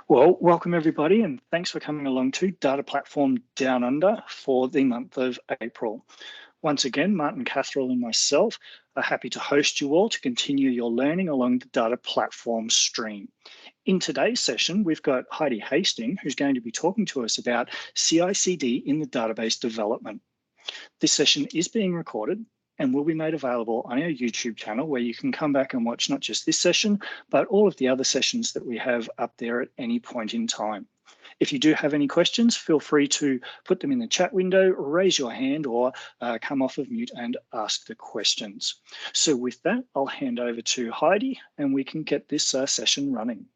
Well, welcome everybody, and thanks for coming along to Data Platform Down Under for the month of April. Once again, Martin Catherall and myself are happy to host you all to continue your learning along the data platform stream. In today's session, we've got Heidi Hastings, who's going to be talking to us about CI/CD in the database development. This session is being recorded and will be made available on our YouTube channel, where you can come back and watch not just this session, but all of the other sessions that we have up there at any point in time. If you do have any questions, feel free to put them in the chat window, raise your hand, or come off of mute and ask the questions. So with that, I'll hand over to Heidi and we can get this session running.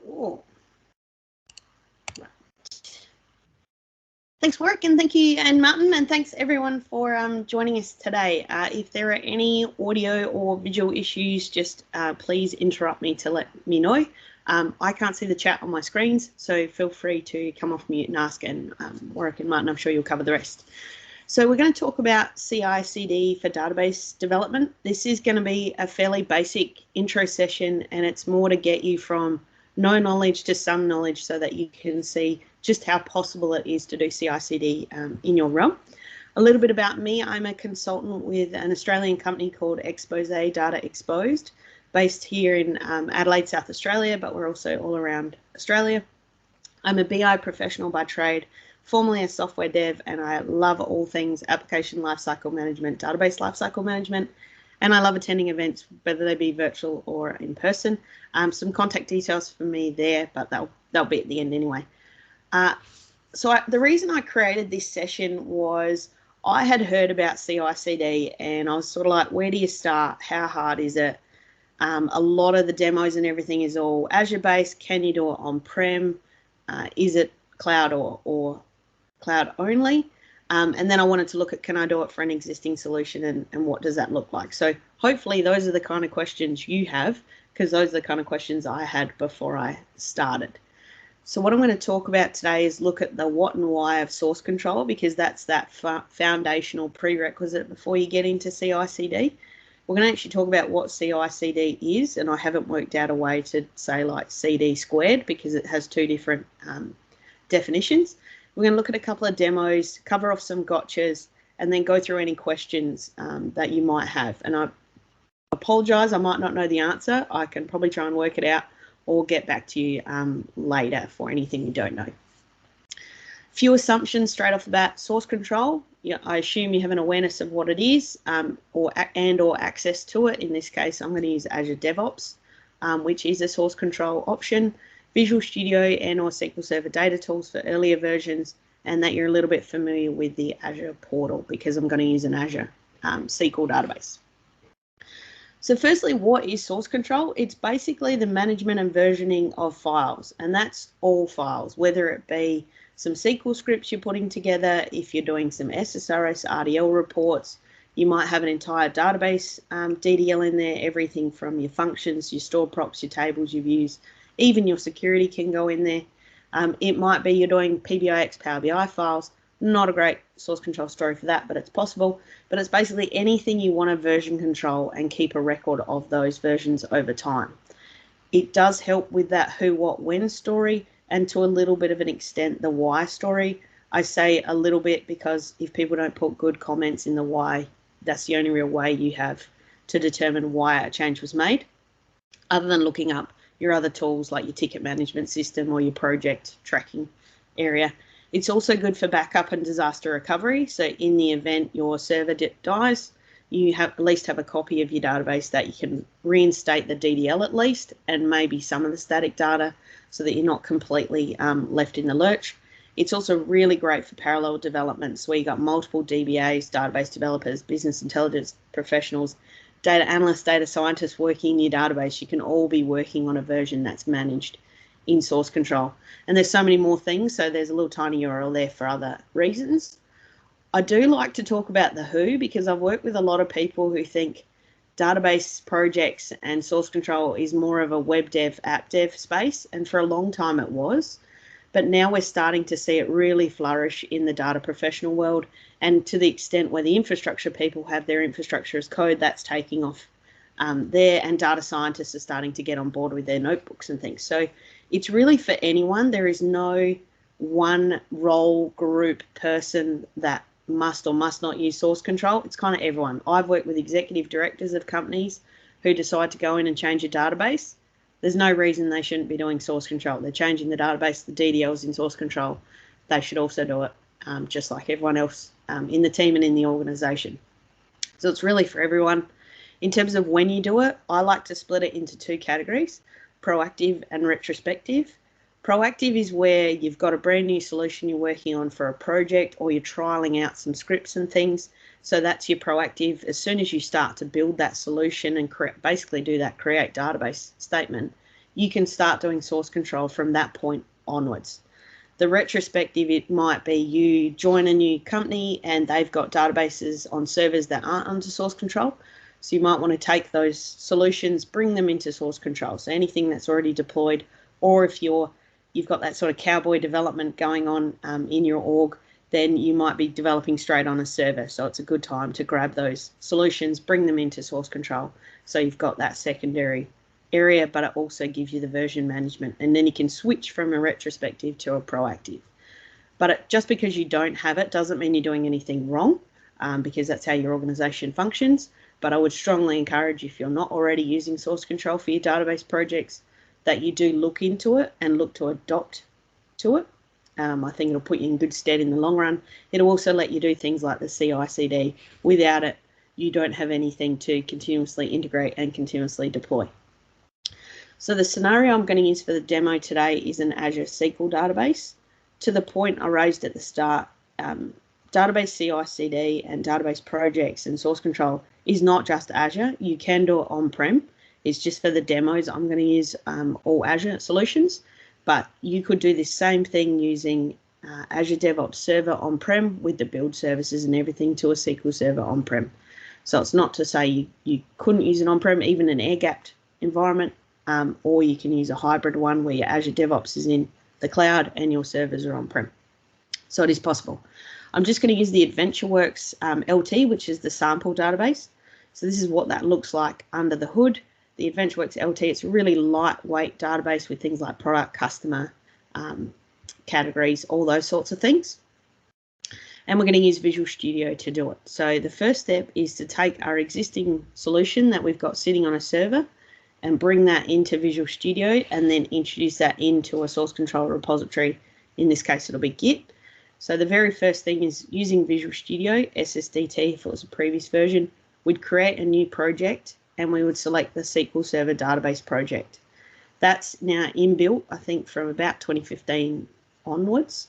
Cool. Thanks, Warwick, and thank you, and Martin, and thanks everyone for joining us today. If there are any audio or visual issues, just please interrupt me to let me know. I can't see the chat on my screens, so feel free to come off mute and ask, and Warwick and Martin, I'm sure you'll cover the rest. So we're going to talk about CI/CD for database development. This is going to be a fairly basic intro session, and it's more to get you from no knowledge to some knowledge so that you can see just how possible it is to do CI/CD in your realm. A little bit about me: I'm a consultant with an Australian company called Expose Data Exposed, based here in Adelaide, South Australia, but we're also all around Australia. I'm a BI professional by trade, formerly a software dev, and I love all things application lifecycle management, database lifecycle management, and I love attending events, whether they be virtual or in person. Some contact details for me there, but they'll be at the end anyway. The reason I created this session was I had heard about CI/CD and I was sort of like, where do you start? How hard is it? A lot of the demos and everything is all Azure based. Can you do it on-prem? Is it cloud or cloud only? And then I wanted to look at, can I do it for an existing solution, and what does that look like? So hopefully those are the kind of questions you have, because those are the kind of questions I had before I started. So what I'm going to talk about today is look at the what and why of source control, because that's that foundational prerequisite before you get into CI/CD. We're going to actually talk about what CI/CD is, and I haven't worked out a way to say like CD squared because it has two different definitions. We're going to look at a couple of demos, cover off some gotchas, and then go through any questions that you might have. And I apologise, I might not know the answer. I can probably try and work it out or get back to you later for anything you don't know. Few assumptions straight off the bat. Source control, I assume you have an awareness of what it is or access to it. In this case, I'm going to use Azure DevOps, which is a source control option. Visual Studio and or SQL Server data tools for earlier versions, and that you're a little bit familiar with the Azure portal, because I'm going to use an Azure SQL database. So firstly, what is source control? It's basically the management and versioning of files, and that's all files, whether it be some SQL scripts you're putting together, if you're doing some SSRS RDL reports, you might have an entire database DDL in there, everything from your functions, your store props, your tables, your views, even your security can go in there. It might be you're doing PBIX Power BI files. Not a great source control story for that, but it's possible. But it's basically anything you want to version control and keep a record of those versions over time. It does help with that who, what, when story, and to a little bit of an extent the why story. I say a little bit because if people don't put good comments in the why, that's the only real way you have to determine why a change was made, other than looking up your other tools like your ticket management system or your project tracking area. It's also good for backup and disaster recovery. So in the event your server dies, you at least have a copy of your database that you can reinstate the DDL at least, and maybe some of the static data, so that you're not completely left in the lurch. It's also really great for parallel developments where you've got multiple DBAs, database developers, business intelligence professionals, data analysts, data scientists working in your database. You can all be working on a version that's managed in source control. And there's so many more things, so there's a little tiny URL there for other reasons. I do like to talk about the who, because I've worked with a lot of people who think database projects and source control is more of a web dev, app dev space, and for a long time it was. But now we're starting to see it really flourish in the data professional world, and to the extent where the infrastructure people have their infrastructure as code, that's taking off there, and data scientists are starting to get on board with their notebooks and things. So it's really for anyone. There is no one role, group, person that must or must not use source control. It's kind of everyone. I've worked with executive directors of companies who decide to go in and change a database. There's no reason they shouldn't be doing source control. They're changing the database, the DDL's in source control. They should also do it, just like everyone else in the team and in the organization. So it's really for everyone. In terms of when you do it, I like to split it into two categories, proactive and retrospective. Proactive is where you've got a brand new solution you're working on for a project, or you're trialing out some scripts and things. So that's your proactive. As soon as you start to build that solution and basically do that create database statement, you can start doing source control from that point onwards. The retrospective, it might be you join a new company and they've got databases on servers that aren't under source control. So you might want to take those solutions, bring them into source control. So anything that's already deployed, or if you've got that sort of cowboy development going on in your org, then you might be developing straight on a server. So it's a good time to grab those solutions, bring them into source control. So you've got that secondary area, but it also gives you the version management. And then you can switch from a retrospective to a proactive. But just because you don't have it doesn't mean you're doing anything wrong, because that's how your organization functions. But I would strongly encourage, if you're not already using source control for your database projects, that you do look into it and look to adopt to it. I think it'll put you in good stead in the long run. It'll also let you do things like the CI/CD. Without it, you don't have anything to continuously integrate and continuously deploy. So the scenario I'm going to use for the demo today is an Azure SQL database. To the point I raised at the start, database CI/CD and database projects and source control is not just Azure. You can do it on-prem. It's just for the demos. I'm going to use all Azure solutions, but you could do this same thing using Azure DevOps server on-prem with the build services and everything to a SQL server on-prem. So it's not to say you couldn't use it on-prem, even an air-gapped environment, or you can use a hybrid one where your Azure DevOps is in the cloud and your servers are on-prem. So it is possible. I'm just going to use the AdventureWorks LT, which is the sample database. So this is what that looks like under the hood. The AdventureWorks LT, it's a really lightweight database with things like product, customer, categories, all those sorts of things. And we're going to use Visual Studio to do it. So the first step is to take our existing solution that we've got sitting on a server and bring that into Visual Studio, and then introduce that into a source control repository. In this case, it'll be Git. So the very first thing is using Visual Studio, SSDT if it was a previous version, we'd create a new project and we would select the SQL Server database project. That's now inbuilt, I think, from about 2015 onwards.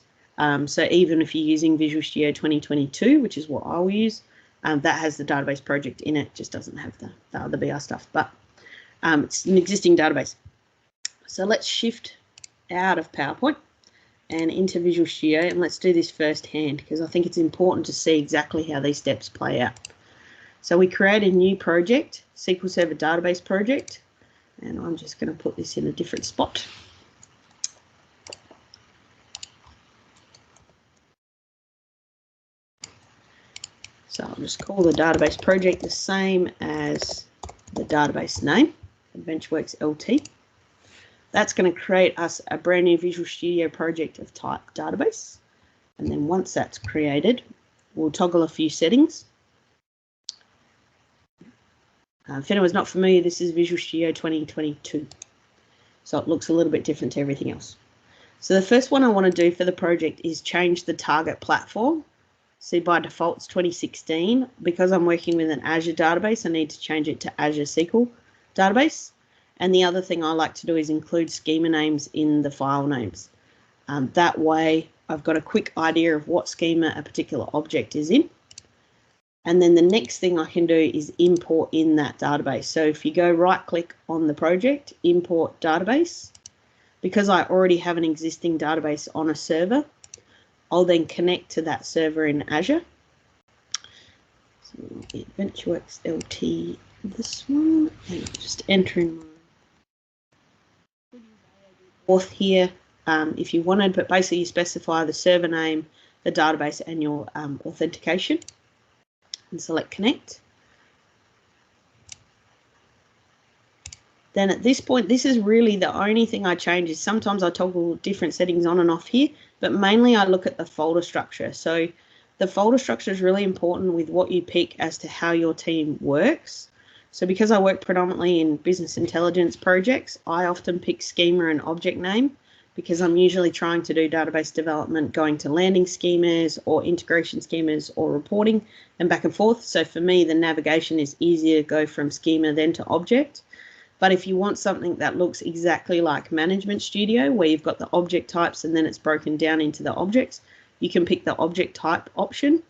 So even if you're using Visual Studio 2022, which is what I'll use, that has the database project in it, just doesn't have the other BR stuff, but it's an existing database. So let's shift out of PowerPoint and into Visual Studio, and let's do this firsthand because I think it's important to see exactly how these steps play out. So we create a new project, SQL Server database project, and I'm just going to put this in a different spot. So I'll just call the database project the same as the database name, AdventureWorks LT. That's going to create us a brand new Visual Studio project of type database. And then once that's created, we'll toggle a few settings. If anyone's not familiar, this is Visual Studio 2022. So it looks a little bit different to everything else. So the first one I want to do for the project is change the target platform. See, by default, it's 2016. Because I'm working with an Azure database, I need to change it to Azure SQL database. And the other thing I like to do is include schema names in the file names. That way, I've got a quick idea of what schema a particular object is in. And then the next thing I can do is import in that database. So if you go right-click on the project, import database, because I already have an existing database on a server, I'll then connect to that server in Azure. So the AdventureWorks LT, this one, and just enter in my auth here if you wanted, but basically you specify the server name, the database, and your authentication, and select connect. then at this point, this is really the only thing I change. Is sometimes I toggle different settings on and off here, but mainly I look at the folder structure. So the folder structure is really important with what you pick as to how your team works. So because I work predominantly in business intelligence projects, I often pick schema and object name because I'm usually trying to do database development, going to landing schemas or integration schemas or reporting and back and forth. So for me, the navigation is easier to go from schema then to object. But if you want something that looks exactly like Management Studio, where you've got the object types and then it's broken down into the objects, you can pick the object type option.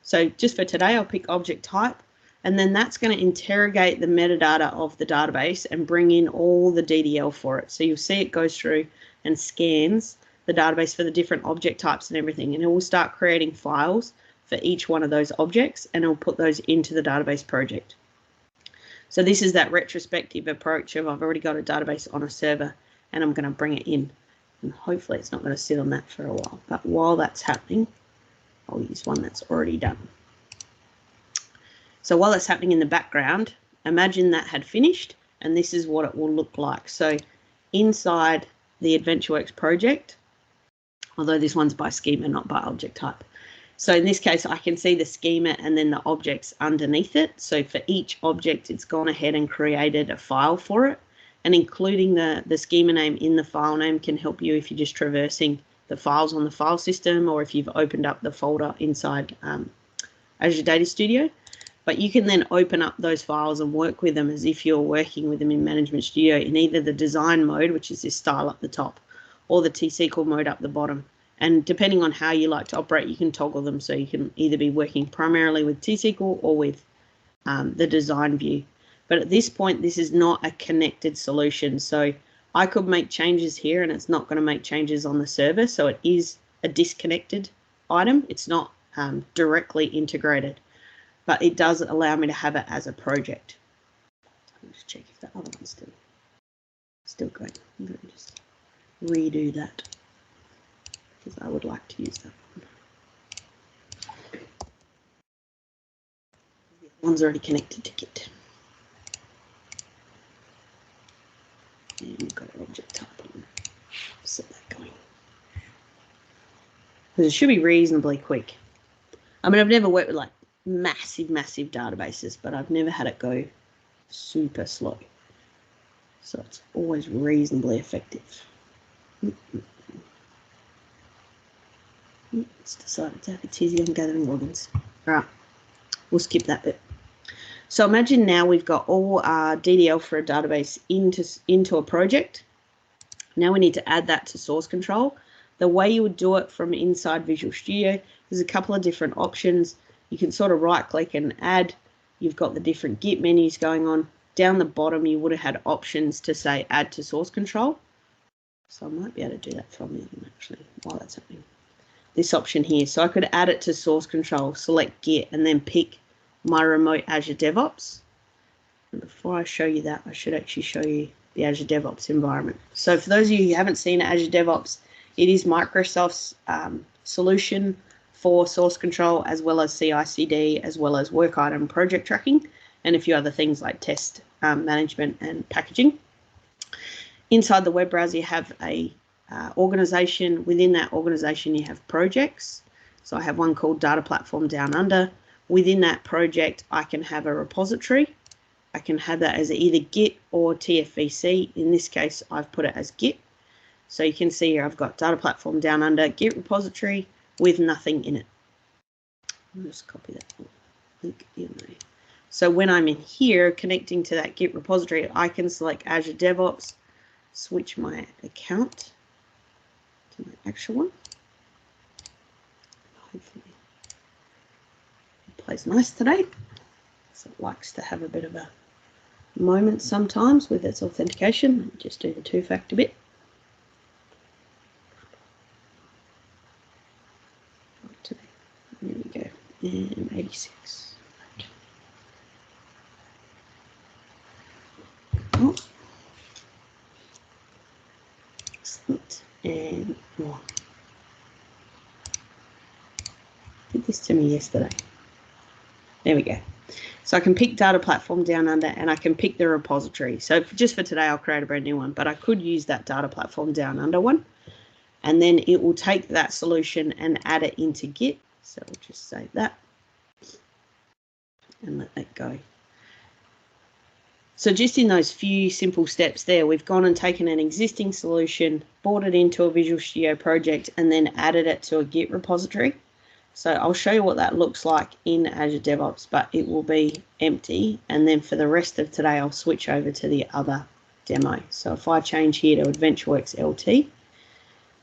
So just for today, I'll pick object type, and then that's going to interrogate the metadata of the database and bring in all the DDL for it. So you'll see it goes through and scans the database for the different object types and everything, and it will start creating files for each one of those objects, and it'll put those into the database project. So this is that retrospective approach of I've already got a database on a server and I'm going to bring it in. And hopefully it's not going to sit on that for a while. But while that's happening, I'll use one that's already done. So while that's happening in the background, imagine that had finished and this is what it will look like. So inside the AdventureWorks project, although this one's by schema, not by object type. So in this case, I can see the schema and then the objects underneath it. So for each object, it's gone ahead and created a file for it. And including the schema name in the file name can help you if you're just traversing the files on the file system or if you've opened up the folder inside Azure Data Studio. But you can then open up those files and work with them as if you're working with them in Management Studio in either the design mode, which is this style up the top, or the T-SQL mode up the bottom. And depending on how you like to operate, you can toggle them so you can either be working primarily with T-SQL or with the design view. But at this point, this is not a connected solution. So I could make changes here and it's not going to make changes on the server. So it is a disconnected item. It's not directly integrated, but it does allow me to have it as a project. I'll just check if the other one's still going. I'm going to just redo that, because I would like to use that one. The other one's already connected to Git. And we've got an object type on. Set that going. Because it should be reasonably quick. I mean, I've never worked with like massive databases, but I've never had it go super slow. So it's always reasonably effective. It's decided to have a tizzy on gathering logins. All right, we'll skip that bit. So imagine now we've got all our DDL for a database into a project. Now we need to add that to source control. The way you would do it from inside Visual Studio, there's a couple of different options. You can sort of right click and add. You've got the different Git menus going on. Down the bottom, you would have had options to say add to source control. So I might be able to do that from the other actually while that's happening. This option here. So I could add it to source control, select Git, and then pick my remote Azure DevOps. And before I show you that, I should actually show you the Azure DevOps environment. So for those of you who haven't seen Azure DevOps, it is Microsoft's solution for source control, as well as CI/CD, as well as work item project tracking, and a few other things like test management and packaging. Inside the web browser, you have a organization. Within that organization, you have projects. So I have one called Data Platform Down Under. Within that project, I can have a repository. I can have that as either Git or TFVC. In this case, I've put it as Git. So you can see here I've got Data Platform Down Under, Git repository with nothing in it. I'll just copy that link in there. So when I'm in here connecting to that Git repository, I can select Azure DevOps, switch my account to my actual one. Hopefully it plays nice today. So it likes to have a bit of a moment sometimes with its authentication. Let me just do the two-factor bit. There we go. And 86. Oh. Excellent. And more. Did this to me yesterday. There we go. So I can pick data platform down under and I can pick the repository. So just for today, I'll create a brand new one, but I could use that data platform down under one. And then it will take that solution and add it into Git. So we'll just save that and let that go. So just in those few simple steps there, we've gone and taken an existing solution, brought it into a Visual Studio project, and then added it to a Git repository. So I'll show you what that looks like in Azure DevOps, but it will be empty. And then for the rest of today, I'll switch over to the other demo. So if I change here to AdventureWorks LT,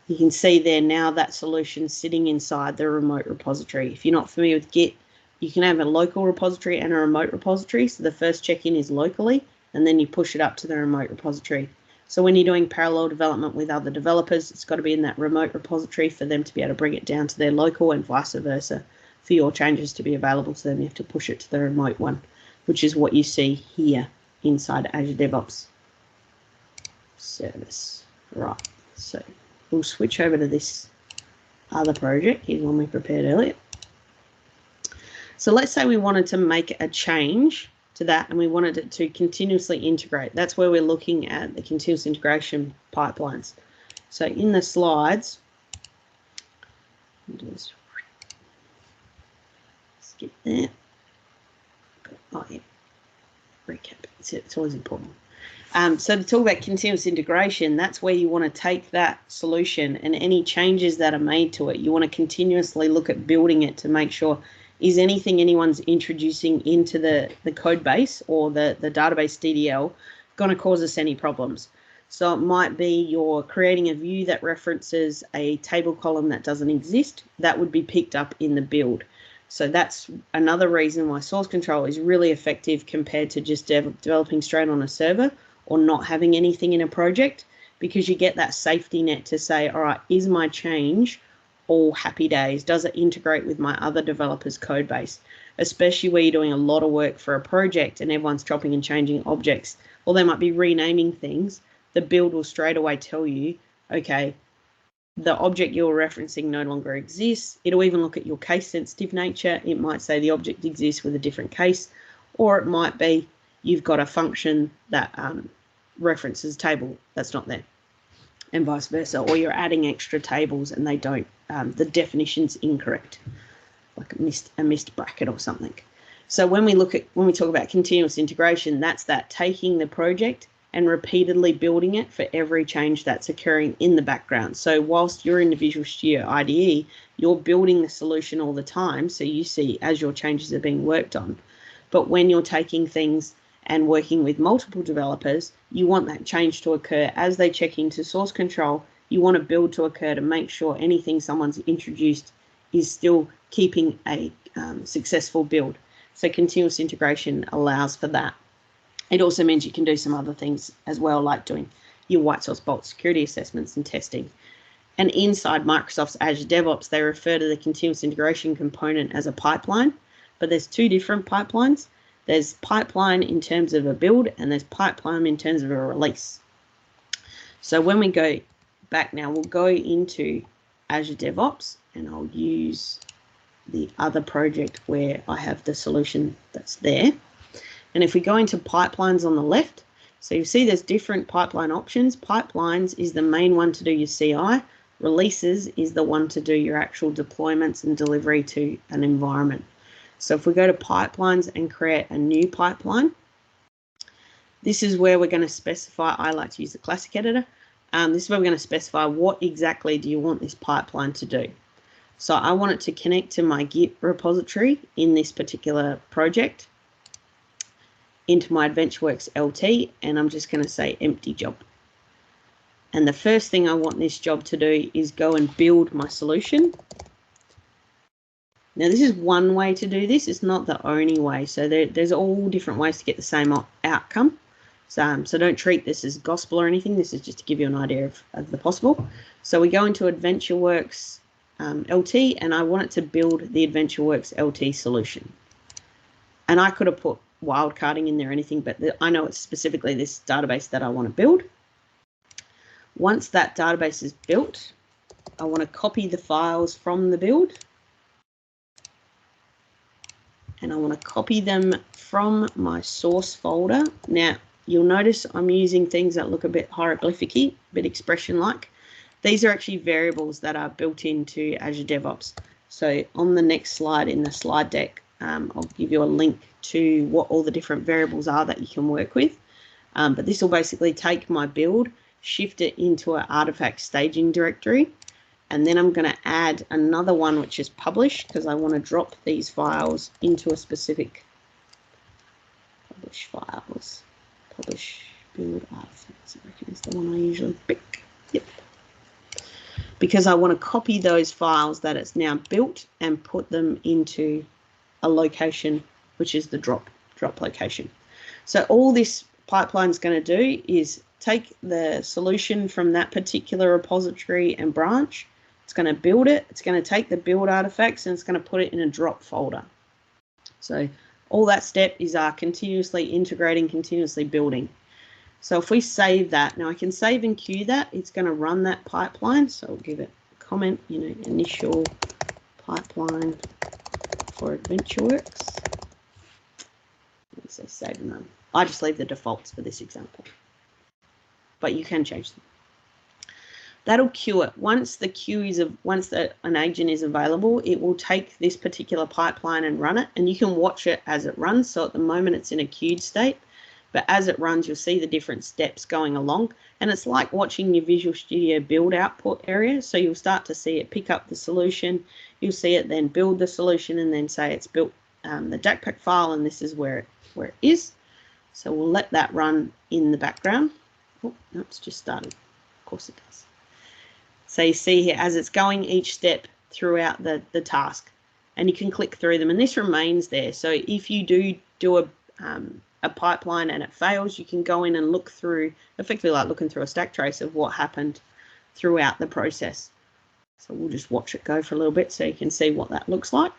you can see there now that solution sitting inside the remote repository. If you're not familiar with Git, you can have a local repository and a remote repository. So the first check-in is locally, and then you push it up to the remote repository. So when you're doing parallel development with other developers, it's got to be in that remote repository for them to be able to bring it down to their local, and vice versa. For your changes to be available to them, you have to push it to the remote one, which is what you see here inside Azure DevOps service. Right, so we'll switch over to this other project. Here's one we prepared earlier. So let's say we wanted to make a change to that and we wanted it to continuously integrate. That's where we're looking at the continuous integration pipelines. So in the slides, just skip there. Oh yeah, recap. It's always important. So to talk about continuous integration, that's where you want to take that solution and any changes that are made to it. You want to continuously look at building it to make sure, is anything anyone's introducing into the code base or the database DDL going to cause us any problems? So it might be you're creating a view that references a table column that doesn't exist. That would be picked up in the build. So that's another reason why source control is really effective compared to just developing straight on a server or not having anything in a project, because you get that safety net to say, all right, is my change all happy days? Does it integrate with my other developers' code base? Especially where you're doing a lot of work for a project and everyone's chopping and changing objects, or they might be renaming things. The build will straight away tell you, okay, the object you're referencing no longer exists. It'll even look at your case sensitive nature. It might say the object exists with a different case, or it might be you've got a function that references a table that's not there, and vice versa, or you're adding extra tables and they don't, the definition's incorrect, like a missed bracket or something. So when we talk about continuous integration, that's that taking the project and repeatedly building it for every change that's occurring in the background. So whilst you're in the Visual Studio IDE, you're building the solution all the time, so you see as your changes are being worked on. But when you're taking things and working with multiple developers, you want that change to occur as they check into source control. You want a build to occur to make sure anything someone's introduced is still keeping a successful build. So continuous integration allows for that. It also means you can do some other things as well, like doing your white source bulk security assessments and testing. And inside Microsoft's Azure DevOps, they refer to the continuous integration component as a pipeline, but there's two different pipelines. There's pipeline in terms of a build, and there's pipeline in terms of a release. So when we go back now, we'll go into Azure DevOps, and I'll use the other project where I have the solution that's there. And if we go into pipelines on the left, so you see there's different pipeline options. Pipelines is the main one to do your CI. Releases is the one to do your actual deployments and delivery to an environment. So if we go to pipelines and create a new pipeline, this is where we're going to specify, I like to use the classic editor. This is where we're going to specify what exactly do you want this pipeline to do. So I want it to connect to my Git repository in this particular project, into my AdventureWorks LT, and I'm just going to say empty job. And the first thing I want this job to do is go and build my solution. Now this is one way to do this, it's not the only way. So there's all different ways to get the same outcome. So don't treat this as gospel or anything, this is just to give you an idea of the possible. So we go into AdventureWorks LT, and I want it to build the AdventureWorks LT solution. And I could have put wildcarding in there or anything, but I know it's specifically this database that I want to build. Once that database is built, I want to copy the files from the build and I want to copy them from my source folder. Now, you'll notice I'm using things that look a bit hieroglyphic-y, a bit expression-like. These are actually variables that are built into Azure DevOps. So on the next slide in the slide deck, I'll give you a link to what all the different variables are that you can work with. But this will basically take my build, shift it into an artifact staging directory, and then I'm going to add another one which is publish, because I want to drop these files into a specific publish files. Publish build artifacts, I reckon is the one I usually pick. Yep. Because I want to copy those files that it's now built and put them into a location, which is the drop location. So all this pipeline is going to do is take the solution from that particular repository and branch. It's going to build it. It's going to take the build artifacts and it's going to put it in a drop folder. So all that step is continuously integrating, continuously building. So if we save that, now I can save and queue that. It's going to run that pipeline. So I'll give it a comment, initial pipeline for AdventureWorks. So save and run. I just leave the defaults for this example, but you can change them. That'll queue it. Once an agent is available, it will take this particular pipeline and run it, and you can watch it as it runs. So at the moment it's in a queued state, but as it runs, you'll see the different steps going along, and it's like watching your Visual Studio build output area. So you'll start to see it pick up the solution, you'll see it then build the solution, and then say it's built the DACPack file, and this is where it is. So we'll let that run in the background. Oh, no, it's just started. Of course it does. So you see here, as it's going each step throughout the task, and you can click through them, and this remains there. So if you do a pipeline and it fails, you can go in and look through, effectively like looking through a stack trace of what happened throughout the process. So we'll just watch it go for a little bit so you can see what that looks like.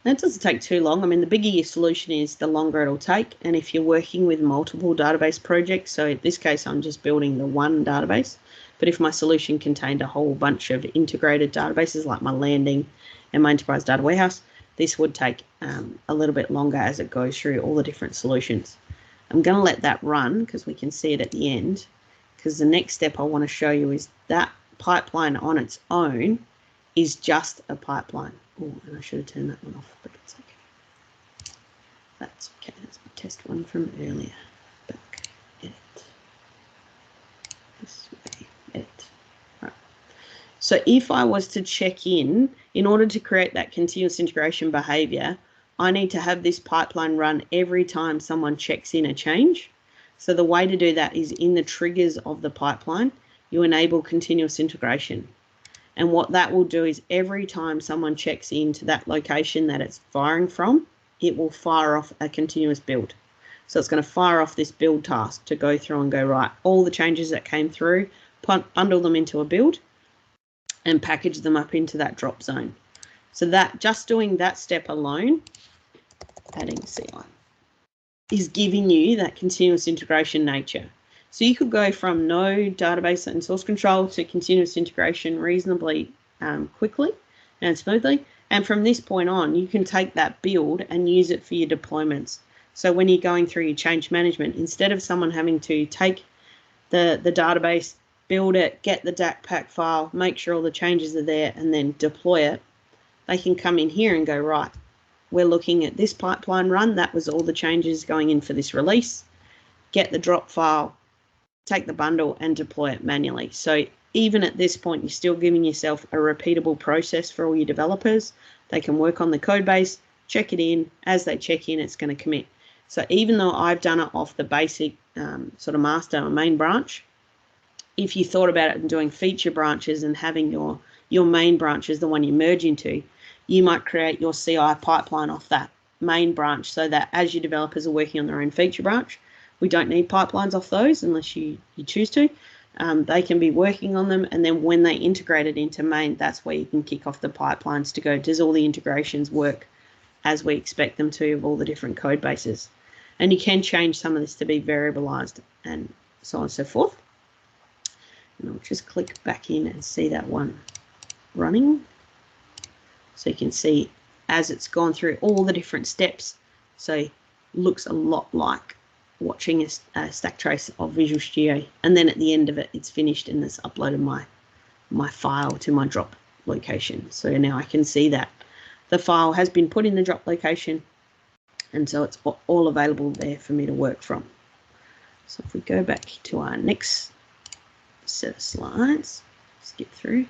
That doesn't take too long. I mean, the bigger your solution is, the longer it'll take. And if you're working with multiple database projects, so in this case, I'm just building the one database. But if my solution contained a whole bunch of integrated databases, like my landing and my enterprise data warehouse, this would take a little bit longer as it goes through all the different solutions. I'm going to let that run because we can see it at the end, because the next step I want to show you is that pipeline on its own is just a pipeline. Oh, and I should have turned that one off, but it's okay. That's okay. That's my test one from earlier. Back, edit. This way, edit. Right. So if I was to check in order to create that continuous integration behavior, I need to have this pipeline run every time someone checks in a change. So the way to do that is in the triggers of the pipeline, you enable continuous integration. And what that will do is every time someone checks into that location that it's firing from, it will fire off a continuous build. So it's going to fire off this build task to go through and go, right, all the changes that came through, bundle them into a build and package them up into that drop zone. So that just doing that step alone, adding CI, is giving you that continuous integration nature. So you could go from no database and source control to continuous integration reasonably quickly and smoothly. And from this point on, you can take that build and use it for your deployments. So when you're going through your change management, instead of someone having to take the database, build it, get the DACPack file, make sure all the changes are there, and then deploy it, they can come in here and go, right, we're looking at this pipeline run. That was all the changes going in for this release. Get the drop file, take the bundle and deploy it manually. So even at this point, you're still giving yourself a repeatable process for all your developers. They can work on the code base, check it in. As they check in, it's going to commit. So even though I've done it off the basic sort of master or main branch, if you thought about it and doing feature branches and having your main branch is the one you merge into, you might create your CI pipeline off that main branch so that as your developers are working on their own feature branch, we don't need pipelines off those unless you choose to. They can be working on them, and then when they integrate it into main, that's where you can kick off the pipelines to go, does all the integrations work as we expect them to of all the different code bases? And you can change some of this to be variabilized and so on and so forth. And I'll just click back in and see that one running. So you can see as it's gone through all the different steps. So it looks a lot like watching a stack trace of Visual Studio. And then at the end of it, it's finished and it's uploaded my file to my drop location. So now I can see that the file has been put in the drop location, and so it's all available there for me to work from. So if we go back to our next set of slides, skip through.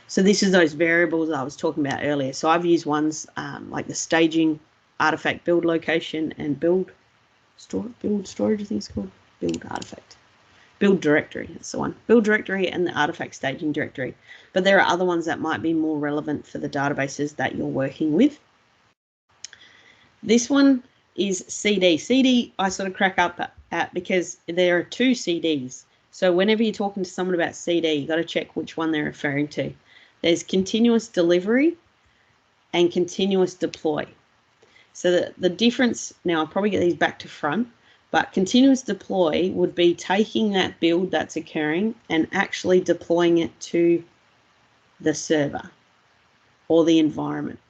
So this is those variables I was talking about earlier. So I've used ones like the staging, artifact build location, and build storage, I think it's called, build artifact. Build directory, that's the one. Build directory and the artifact staging directory. But there are other ones that might be more relevant for the databases that you're working with. This one is CD. CD I sort of crack up at because there are two CDs. So whenever you're talking to someone about CD, you got to check which one they're referring to. There's continuous delivery and continuous deploy. So the difference, now I'll probably get these back to front, but continuous deploy would be taking that build that's occurring and actually deploying it to the server or the environment.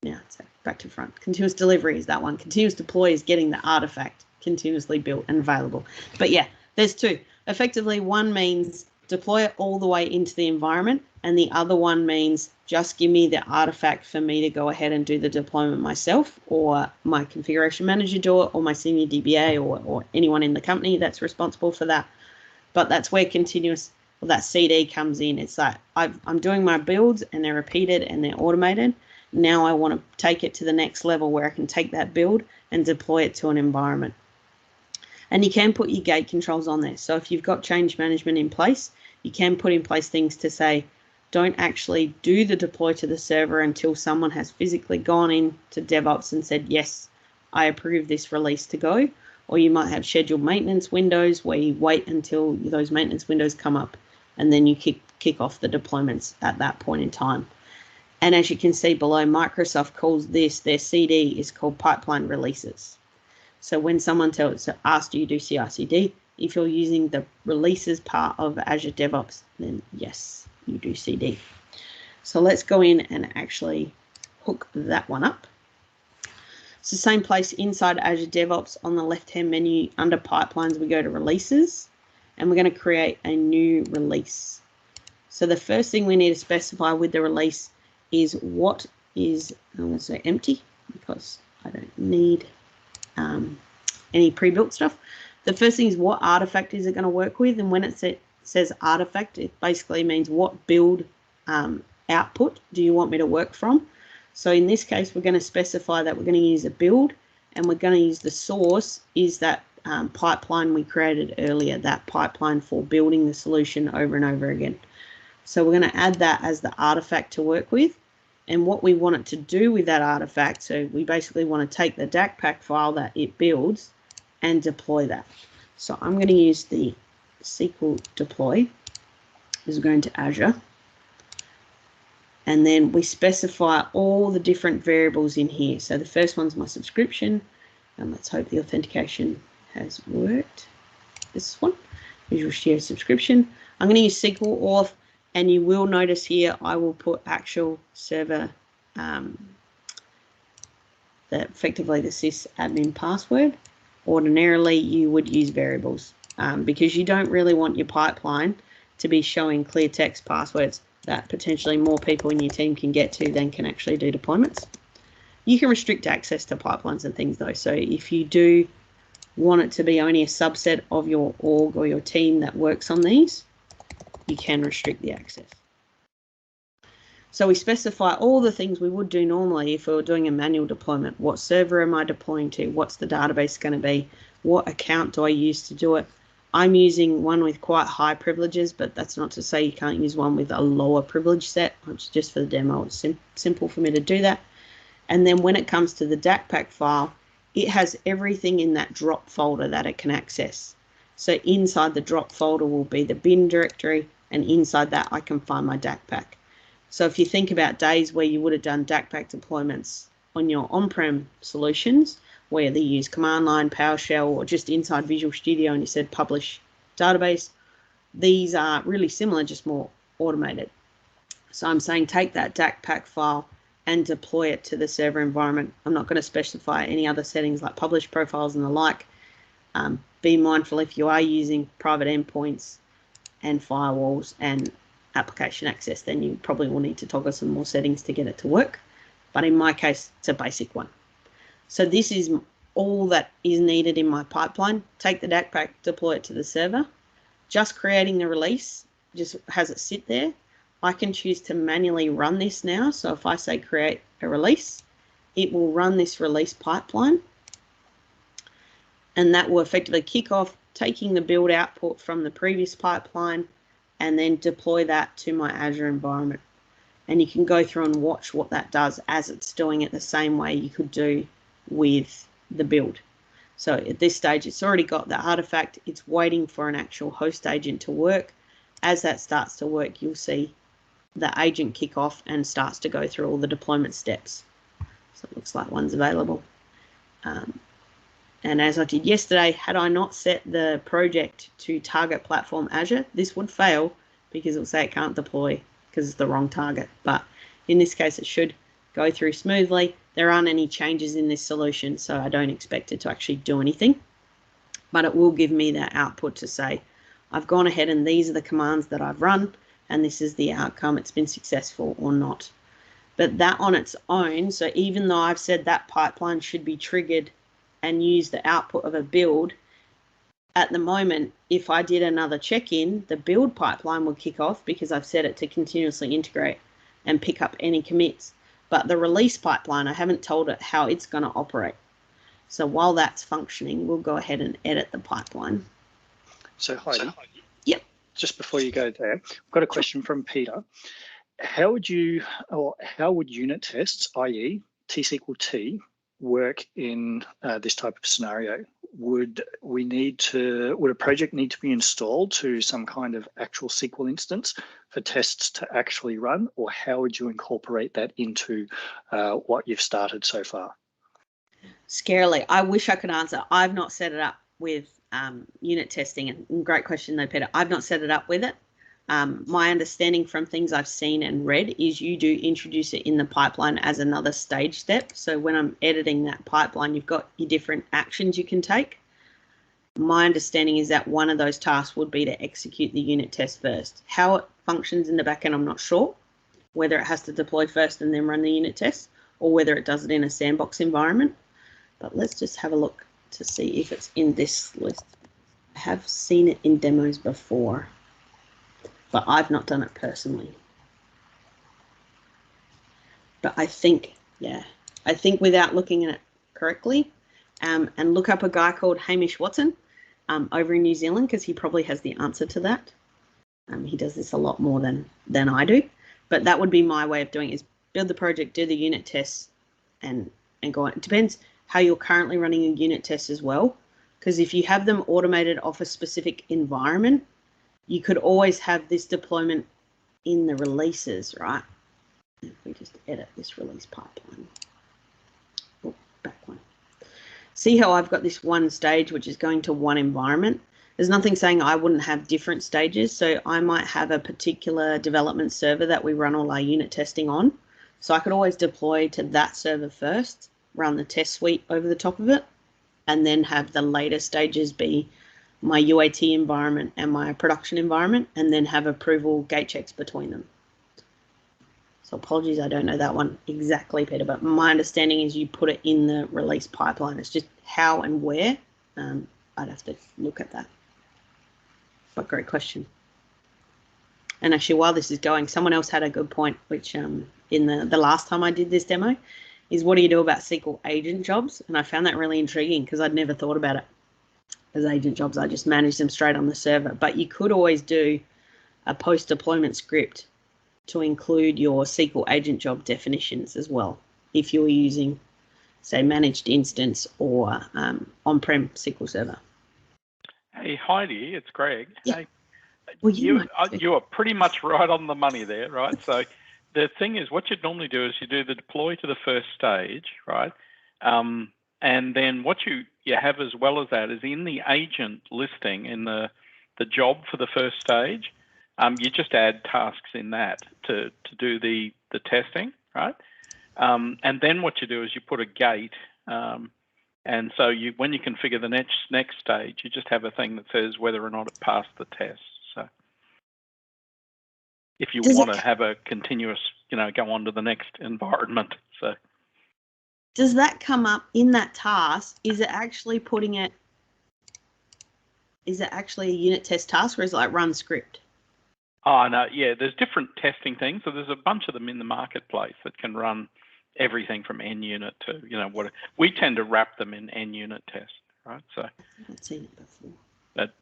Now, so back to front. Continuous delivery is that one. Continuous deploy is getting the artifact continuously built and available. But yeah, there's two. Effectively, one means deploy it all the way into the environment, and the other one means just give me the artifact for me to go ahead and do the deployment myself, or my configuration manager do it, or my senior DBA, or anyone in the company that's responsible for that. But that's where continuous, well, that CD comes in. It's like I'm doing my builds and they're repeated and they're automated. Now I want to take it to the next level where I can take that build and deploy it to an environment. And you can put your gate controls on there. So if you've got change management in place, you can put in place things to say, don't actually do the deploy to the server until someone has physically gone in to DevOps and said, yes, I approve this release to go. Or you might have scheduled maintenance windows where you wait until those maintenance windows come up and then you kick off the deployments at that point in time. And as you can see below, Microsoft calls this, their CD is called pipeline releases. So when someone asks, do you do CI/CD? If you're using the releases part of Azure DevOps, then yes, you do CD. So let's go in and actually hook that one up. It's the same place inside Azure DevOps. On the left-hand menu under pipelines, we go to releases, and we're going to create a new release. So the first thing we need to specify with the release is what is, I'm going to say empty because I don't need any pre-built stuff. The first thing is what artifact is it going to work with, and when it says artifact, it basically means what build output do you want me to work from. So in this case, we're going to specify that we're going to use a build, and we're going to use the source is that pipeline we created earlier, that pipeline for building the solution over and over again. So we're going to add that as the artifact to work with. And what we want it to do with that artifact, so we basically want to take the DAC file that it builds and deploy that. So I'm going to use the SQL deploy. This is going to Azure. And then we specify all the different variables in here. So the first one's my subscription. And let's hope the authentication has worked. This one, Visual Studio subscription. I'm going to use SQL auth. And you will notice here, I will put actual server, effectively the sysadmin password. Ordinarily, you would use variables because you don't really want your pipeline to be showing clear text passwords that potentially more people in your team can get to than can actually do deployments. You can restrict access to pipelines and things though. So if you do want it to be only a subset of your org or your team that works on these, you can restrict the access. So we specify all the things we would do normally if we were doing a manual deployment. What server am I deploying to? What's the database going to be? What account do I use to do it? I'm using one with quite high privileges, but that's not to say you can't use one with a lower privilege set, which just for the demo, it's simple for me to do that. And then when it comes to the DAC file, it has everything in that drop folder that it can access. So inside the drop folder will be the bin directory, and inside that I can find my DAC. So if you think about days where you would have done DAC deployments on your on-prem solutions, where they use command line, PowerShell, or just inside Visual Studio and you said publish database, these are really similar, just more automated. So I'm saying take that DAC pack file and deploy it to the server environment. I'm not going to specify any other settings like publish profiles and the like. Be mindful if you are using private endpoints and firewalls and application access, then you probably will need to toggle some more settings to get it to work. But in my case, it's a basic one. So this is all that is needed in my pipeline. Take the DAC pack, deploy it to the server. Just creating the release just has it sit there. I can choose to manually run this now. So if I say create a release, it will run this release pipeline. And that will effectively kick off taking the build output from the previous pipeline and then deploy that to my Azure environment. And you can go through and watch what that does as it's doing it the same way you could do with the build. So at this stage, it's already got the artifact. It's waiting for an actual host agent to work. As that starts to work, you'll see the agent kick off and starts to go through all the deployment steps. So it looks like one's available. And as I did yesterday, had I not set the project to target platform Azure, this would fail because it will say it can't deploy because it's the wrong target. But in this case, it should go through smoothly. There aren't any changes in this solution, so I don't expect it to actually do anything. But it will give me that output to say, I've gone ahead and these are the commands that I've run, and this is the outcome. It's been successful or not. But that on its own, so even though I've said that pipeline should be triggered and use the output of a build, at the moment, if I did another check-in, the build pipeline will kick off because I've set it to continuously integrate and pick up any commits. But the release pipeline, I haven't told it how it's going to operate. So while that's functioning, we'll go ahead and edit the pipeline. So Heidi, yep. Just before you go there, I've got a question from Peter. How would unit tests, i.e. T-SQL-T, work in this type of scenario? Would a project need to be installed to some kind of actual SQL instance for tests to actually run, or how would you incorporate that into what you've started so far? Scarily, I wish I could answer. I've not set it up with unit testing, and great question though, Peter. I've not set it up with it. My understanding from things I've seen and read is you do introduce it in the pipeline as another stage step. So when I'm editing that pipeline, you've got your different actions you can take. My understanding is that one of those tasks would be to execute the unit test first. How it functions in the backend, I'm not sure. Whether it has to deploy first and then run the unit test, or whether it does it in a sandbox environment. But let's just have a look to see if it's in this list. I have seen it in demos before, but I've not done it personally. But I think without looking at it correctly, and look up a guy called Hamish Watson over in New Zealand, because he probably has the answer to that. He does this a lot more than I do. But that would be my way of doing it, is build the project, do the unit tests, and go on. It depends how you're currently running a unit test as well, because if you have them automated off a specific environment, you could always have this deployment in the releases, right? If we just edit this release pipeline. Oh, back one. See how I've got this one stage which is going to one environment? There's nothing saying I wouldn't have different stages. So I might have a particular development server that we run all our unit testing on. So I could always deploy to that server first, run the test suite over the top of it, and then have the later stages be my UAT environment and my production environment, and then have approval gate checks between them. So apologies, I don't know that one exactly, Peter, but my understanding is you put it in the release pipeline. It's just how and where. I'd have to look at that. But great question. And actually, while this is going, someone else had a good point, which in the last time I did this demo, is what do you do about SQL agent jobs? And I found that really intriguing because I'd never thought about it as agent jobs. I just managed them straight on the server. But you could always do a post-deployment script to include your SQL agent job definitions as well, if you're using, say, managed instance or on-prem SQL Server. Hey, Heidi, it's Greg. Yeah. Hey, well, you are pretty much right on the money there, right? So the thing is, what you'd normally do is you do the deploy to the first stage, right? And then what you have as well as that is in the agent listing, in the the job for the first stage, you just add tasks in that to do the testing, right? And then what you do is you put a gate, and so when you configure the next stage, you just have a thing that says whether or not it passed the test. So if you want to have a continuous, go on to the next environment. So does that come up in that task? Is it actually putting it? Is it actually a unit test task, or is it like run script? Oh, no, yeah, there's different testing things. So there's a bunch of them in the marketplace that can run everything from NUnit to, what we tend to wrap them in NUnit test, right? So I haven't seen it before. But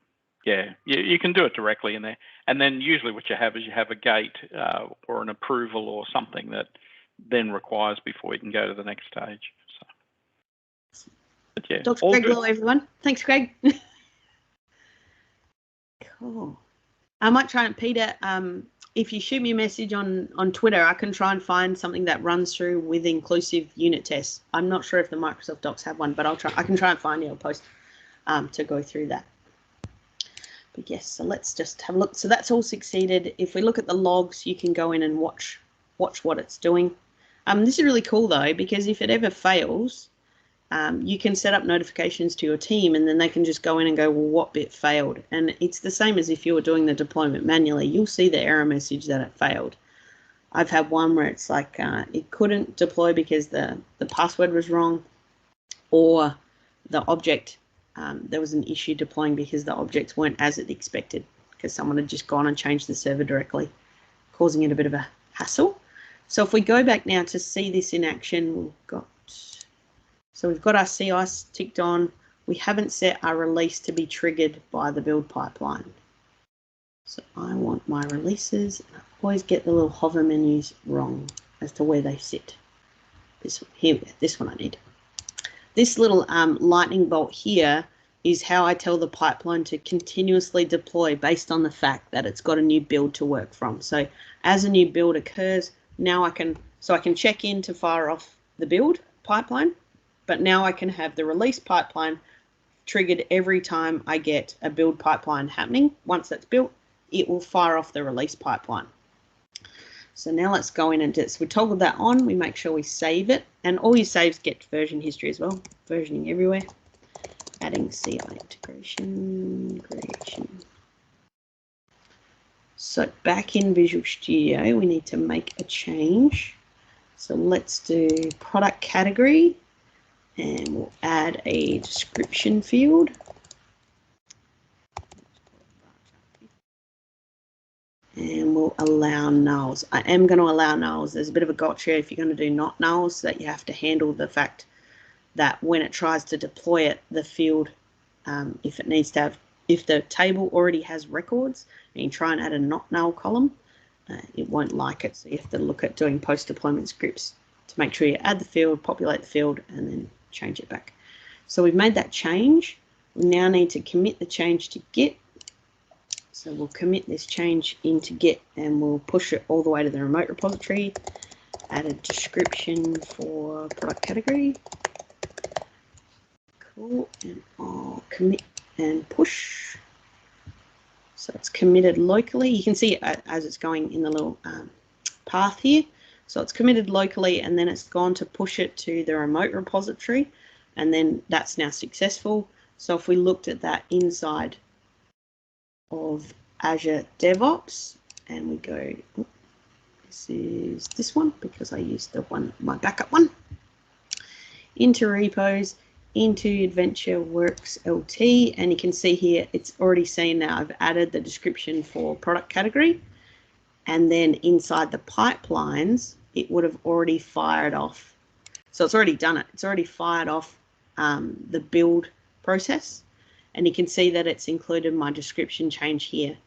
yeah, you can do it directly in there. And then usually what you have is you have a gate or an approval or something that then requires before you can go to the next stage. So, but yeah, Dr. Greg Lowe, everyone. Thanks, Greg. Cool. I might try and, Peter, if you shoot me a message on Twitter, I can try and find something that runs through with inclusive unit tests. I'm not sure if the Microsoft Docs have one, but I can try and find a post to go through that. But yes, so let's just have a look. So that's all succeeded. If we look at the logs, you can go in and watch what it's doing. This is really cool though, because if it ever fails, you can set up notifications to your team, and then they can just go in and go, well, what bit failed? And it's the same as if you were doing the deployment manually. You'll see the error message that it failed. I've had one where it's like it couldn't deploy because the password was wrong, or the object, there was an issue deploying because the objects weren't as it expected, because someone had just gone and changed the server directly, causing it a bit of a hassle. So if we go back now to see this in action, we've got our CI ticked on. We haven't set our release to be triggered by the build pipeline. So I want my releases, and I always get the little hover menus wrong as to where they sit. This one I need. This little lightning bolt here is how I tell the pipeline to continuously deploy based on the fact that it's got a new build to work from. So as a new build occurs, now I can check in to fire off the build pipeline, but now I can have the release pipeline triggered every time I get a build pipeline happening. Once that's built, it will fire off the release pipeline. So now let's go in and we toggle that on. We make sure we save it, and all your saves get version history as well. Versioning everywhere. Adding CI integration, creation. So back in Visual Studio, we need to make a change. So let's do product category, and we'll add a description field. And we'll allow nulls. I am going to allow nulls. There's a bit of a gotcha if you're going to do not nulls, so that you have to handle the fact that when it tries to deploy it, the field, if the table already has records and you try and add a not null column, it won't like it. So you have to look at doing post-deployment scripts to make sure you add the field, populate the field, and then change it back. So we've made that change. We now need to commit the change to Git. So we'll commit this change into Git, and we'll push it all the way to the remote repository. Add a description for product category. Cool, and I'll commit and push. So it's committed locally. You can see it as it's going in the little path here. So it's committed locally, and then it's gone to push it to the remote repository, and then that's now successful. So if we looked at that inside of Azure DevOps, and we go, this is this one because I used the one, my backup one, into repos, into AdventureWorks LT, and you can see here it's already seen now I've added the description for product category, and then inside the pipelines it would have already fired off. So it's already done it. It's already fired off the build process, and you can see that it's included my description change here.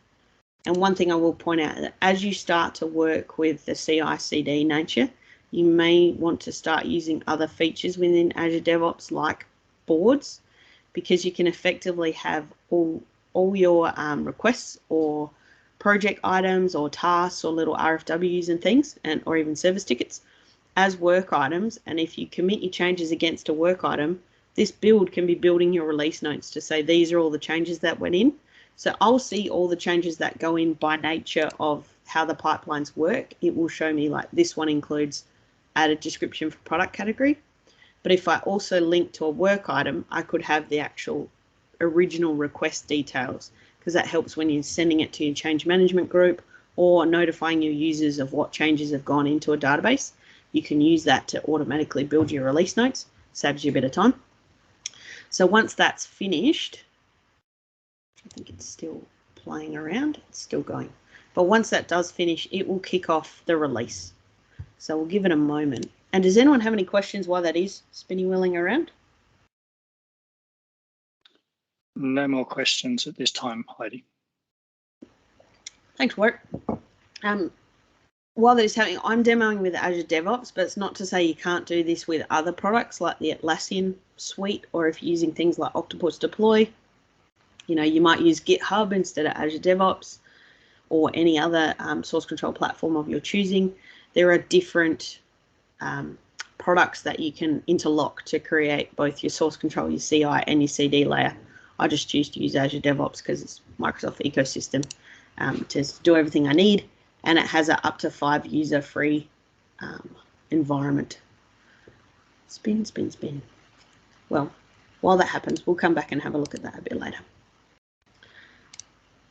And one thing I will point out, that as you start to work with the CI/CD nature, you may want to start using other features within Azure DevOps like boards, because you can effectively have all your requests or project items or tasks or little RFWs and things, or even service tickets as work items. And if you commit your changes against a work item, this build can be building your release notes to say these are all the changes that went in. So I'll see all the changes that go in by nature of how the pipelines work. It will show me like this one includes added description for product category. But if I also link to a work item, I could have the actual original request details, because that helps when you're sending it to your change management group or notifying your users of what changes have gone into a database. You can use that to automatically build your release notes, saves you a bit of time. So once that's finished, I think it's still playing around, it's still going. But once that does finish, it will kick off the release. So we'll give it a moment. And does anyone have any questions why that is spinning wheeling around? No more questions at this time, Heidi. Thanks, Wart. While that is happening, I'm demoing with Azure DevOps, but it's not to say you can't do this with other products like the Atlassian suite, or if you're using things like Octopus Deploy, you know, you might use GitHub instead of Azure DevOps or any other source control platform of your choosing. There are different products that you can interlock to create both your source control, your CI, and your CD layer. I just choose to use Azure DevOps because it's Microsoft ecosystem to do everything I need, and it has an up to 5 user free environment. Spin, spin, spin. Well, while that happens, we'll come back and have a look at that a bit later,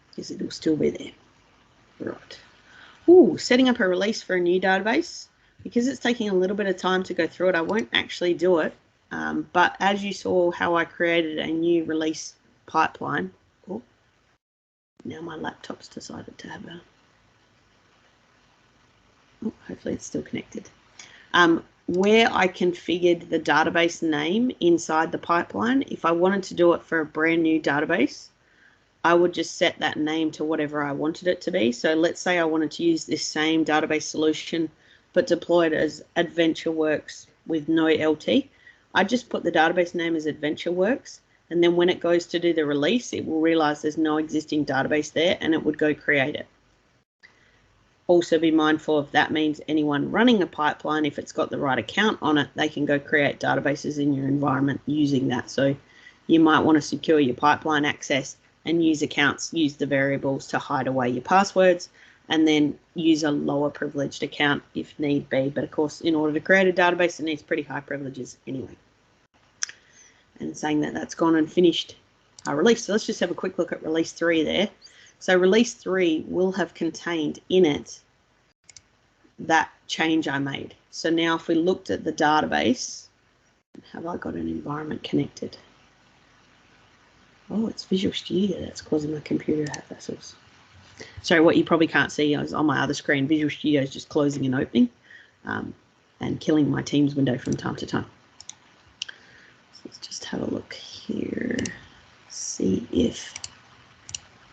because it'll still be there. Right. Ooh, setting up a release for a new database. Because it's taking a little bit of time to go through it, I won't actually do it. But as you saw how I created a new release pipeline, oh, now my laptop's decided to have a, oh, hopefully it's still connected. Where I configured the database name inside the pipeline, if I wanted to do it for a brand new database, I would just set that name to whatever I wanted it to be. So let's say I wanted to use this same database solution but deploy it as AdventureWorks with no LT. I just put the database name as AdventureWorks, and then when it goes to do the release, it will realize there's no existing database there, and it would go create it. Also be mindful of that means anyone running a pipeline, if it's got the right account on it, they can go create databases in your environment using that. So you might want to secure your pipeline access and use accounts, use the variables to hide away your passwords, and then use a lower privileged account if need be. But of course, in order to create a database, it needs pretty high privileges anyway. And saying that, that's gone and finished our release. So let's just have a quick look at release 3 there. So release 3 will have contained in it that change I made. So now if we looked at the database, have I got an environment connected? Oh, it's Visual Studio that's causing my computer to have hassles. So what you probably can't see is on my other screen, Visual Studio is just closing and opening and killing my Teams window from time to time. So let's just have a look here, see if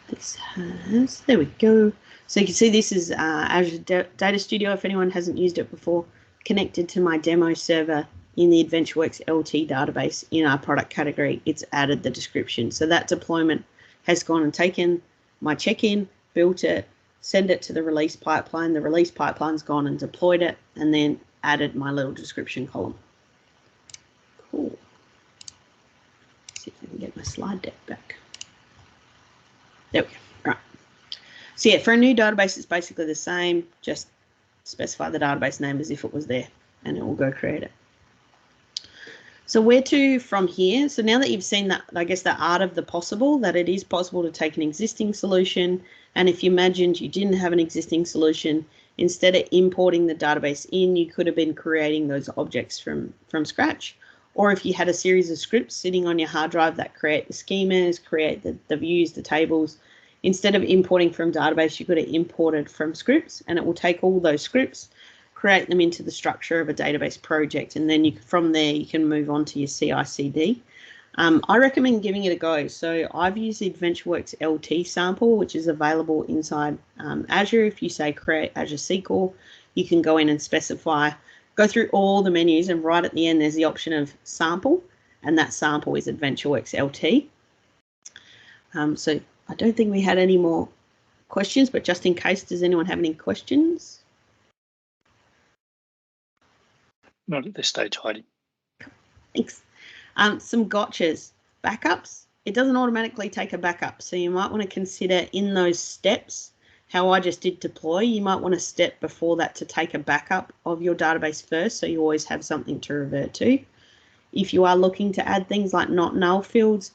this has, there we go. So you can see this is Azure Data Studio, if anyone hasn't used it before, connected to my demo server in the AdventureWorks LT database in our product category. It's added the description. So that deployment has gone and taken my check-in, built it, send it to the release pipeline. The release pipeline's gone and deployed it, and then added my little description column. Cool. Let's see if I can get my slide deck back. There we go. Right. So yeah, for a new database, it's basically the same. Just specify the database name as if it was there, and it will go create it. So where to from here? So now that you've seen that, I guess, the art of the possible, that it is possible to take an existing solution, and if you imagined you didn't have an existing solution, instead of importing the database in, you could have been creating those objects from scratch. Or if you had a series of scripts sitting on your hard drive that create the schemas, create the views, the tables, instead of importing from database, you could have imported from scripts, and it will take all those scripts, create them into the structure of a database project, and then from there you can move on to your CI/CD. I recommend giving it a go. So I've used the AdventureWorks LT sample, which is available inside Azure. If you say create Azure SQL, you can go in and specify, go through all the menus, and right at the end there's the option of sample, and that sample is AdventureWorks LT. So I don't think we had any more questions, but just in case, does anyone have any questions? Not at this stage, Heidi. Thanks. Some gotchas. Backups. it doesn't automatically take a backup. So you might want to consider in those steps, how I just did deploy, you might want to step before that to take a backup of your database first, so you always have something to revert to. If you are looking to add things like not null fields,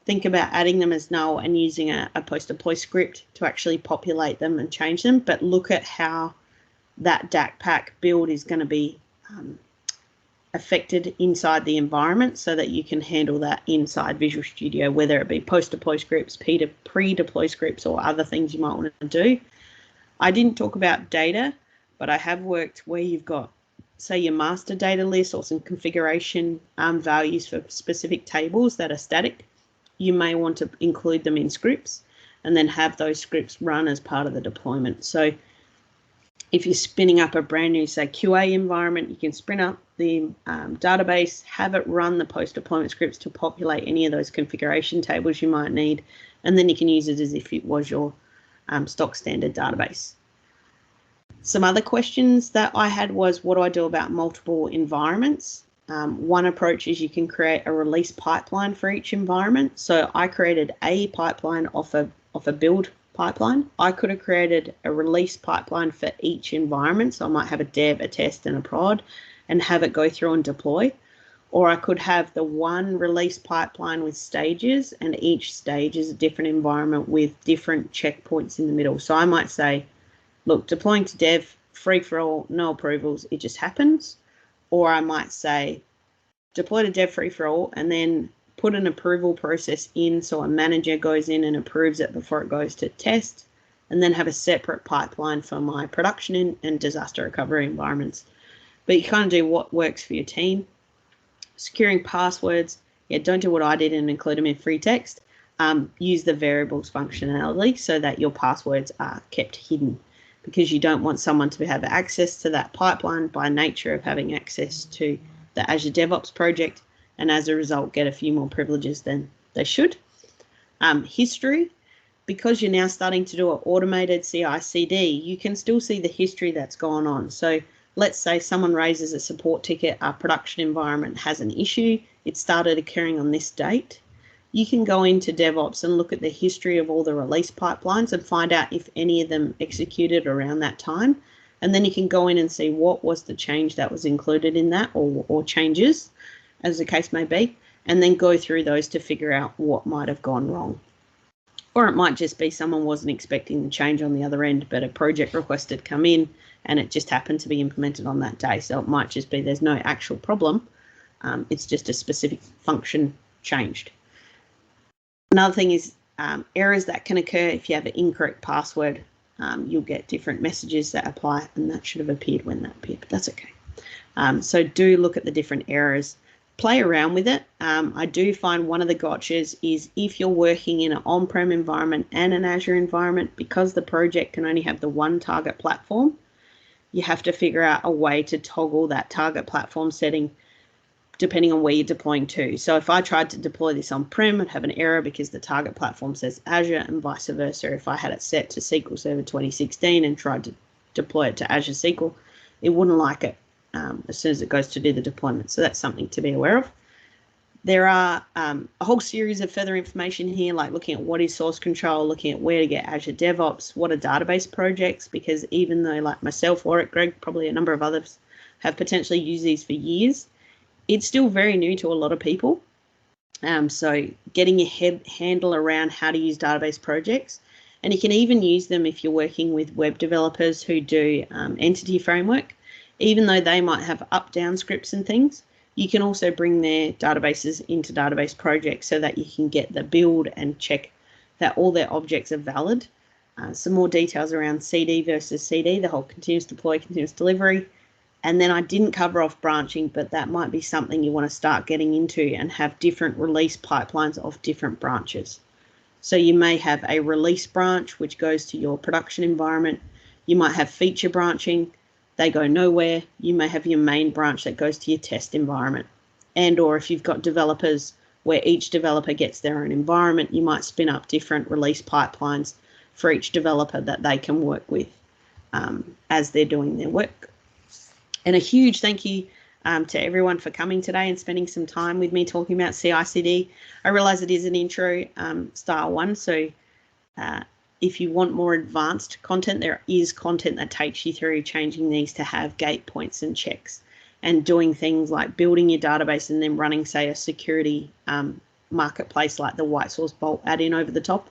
think about adding them as null and using a post-deploy script to actually populate them and change them, but look at how that DAC build is going to be affected inside the environment so that you can handle that inside Visual Studio, whether it be post-deploy scripts, pre-deploy scripts, or other things you might want to do. I didn't talk about data, but I have worked where you've got, say, your master data list or some configuration values for specific tables that are static. You may want to include them in scripts and then have those scripts run as part of the deployment. So if you're spinning up a brand new, say, QA environment, you can spin up the database, have it run the post-deployment scripts to populate any of those configuration tables you might need, and then you can use it as if it was your stock standard database. Some other questions that I had was, what do I do about multiple environments? One approach is you can create a release pipeline for each environment. So I created a pipeline off a build pipeline. I could have created a release pipeline for each environment. So I might have a dev, a test, and a prod and have it go through and deploy. Or I could have the one release pipeline with stages, and each stage is a different environment with different checkpoints in the middle. So I might say, look, deploying to dev, free for all, no approvals, it just happens. Or I might say, deploy to dev free for all, and then put an approval process in so a manager goes in and approves it before it goes to test, and then have a separate pipeline for my production and disaster recovery environments. But you kind of do what works for your team. Securing passwords, yeah, don't do what I did and include them in free text. Use the variables functionality so that your passwords are kept hidden, because you don't want someone to have access to that pipeline by nature of having access to the Azure DevOps project, and as a result get a few more privileges than they should. History, because you're now starting to do an automated CI/CD, you can still see the history that's gone on. So let's say someone raises a support ticket, our production environment has an issue, it started occurring on this date. You can go into DevOps and look at the history of all the release pipelines and find out if any of them executed around that time. And then you can go in and see what was the change that was included in that, or changes, as the case may be, and then go through those to figure out what might have gone wrong. Or it might just be someone wasn't expecting the change on the other end, but a project request had come in and it just happened to be implemented on that day. So it might just be there's no actual problem. It's just a specific function changed. Another thing is errors that can occur if you have an incorrect password. You'll get different messages that apply, and that should have appeared when that appeared, but that's okay. So do look at the different errors. Play around with it. I do find one of the gotchas is if you're working in an on-prem environment and an Azure environment, because the project can only have the one target platform, you have to figure out a way to toggle that target platform setting depending on where you're deploying to. So if I tried to deploy this on-prem, I'd have an error because the target platform says Azure, and vice versa. If I had it set to SQL Server 2016 and tried to deploy it to Azure SQL, it wouldn't like it as soon as it goes to do the deployment. So that's something to be aware of. There are a whole series of further information here, like looking at what is source control, looking at where to get Azure DevOps, what are database projects, because even though like myself, Warwick, Greg, probably a number of others have potentially used these for years, it's still very new to a lot of people. So getting your handle around how to use database projects, and you can even use them if you're working with web developers who do entity framework, even though they might have up-down scripts and things. You can also bring their databases into database projects so that you can get the build and check that all their objects are valid. Some more details around CD versus CD, the whole continuous deploy, continuous delivery. And then I didn't cover off branching, but that might be something you want to start getting into and have different release pipelines of different branches. So you may have a release branch, which goes to your production environment. You might have feature branching. They go nowhere. You may have your main branch that goes to your test environment. And or if you've got developers where each developer gets their own environment, you might spin up different release pipelines for each developer that they can work with as they're doing their work. And a huge thank you to everyone for coming today and spending some time with me talking about CI/CD. I realise it is an intro style one, so if you want more advanced content, there is content that takes you through changing these to have gate points and checks and doing things like building your database and then running, say, a security marketplace like the White Source Vault add-in over the top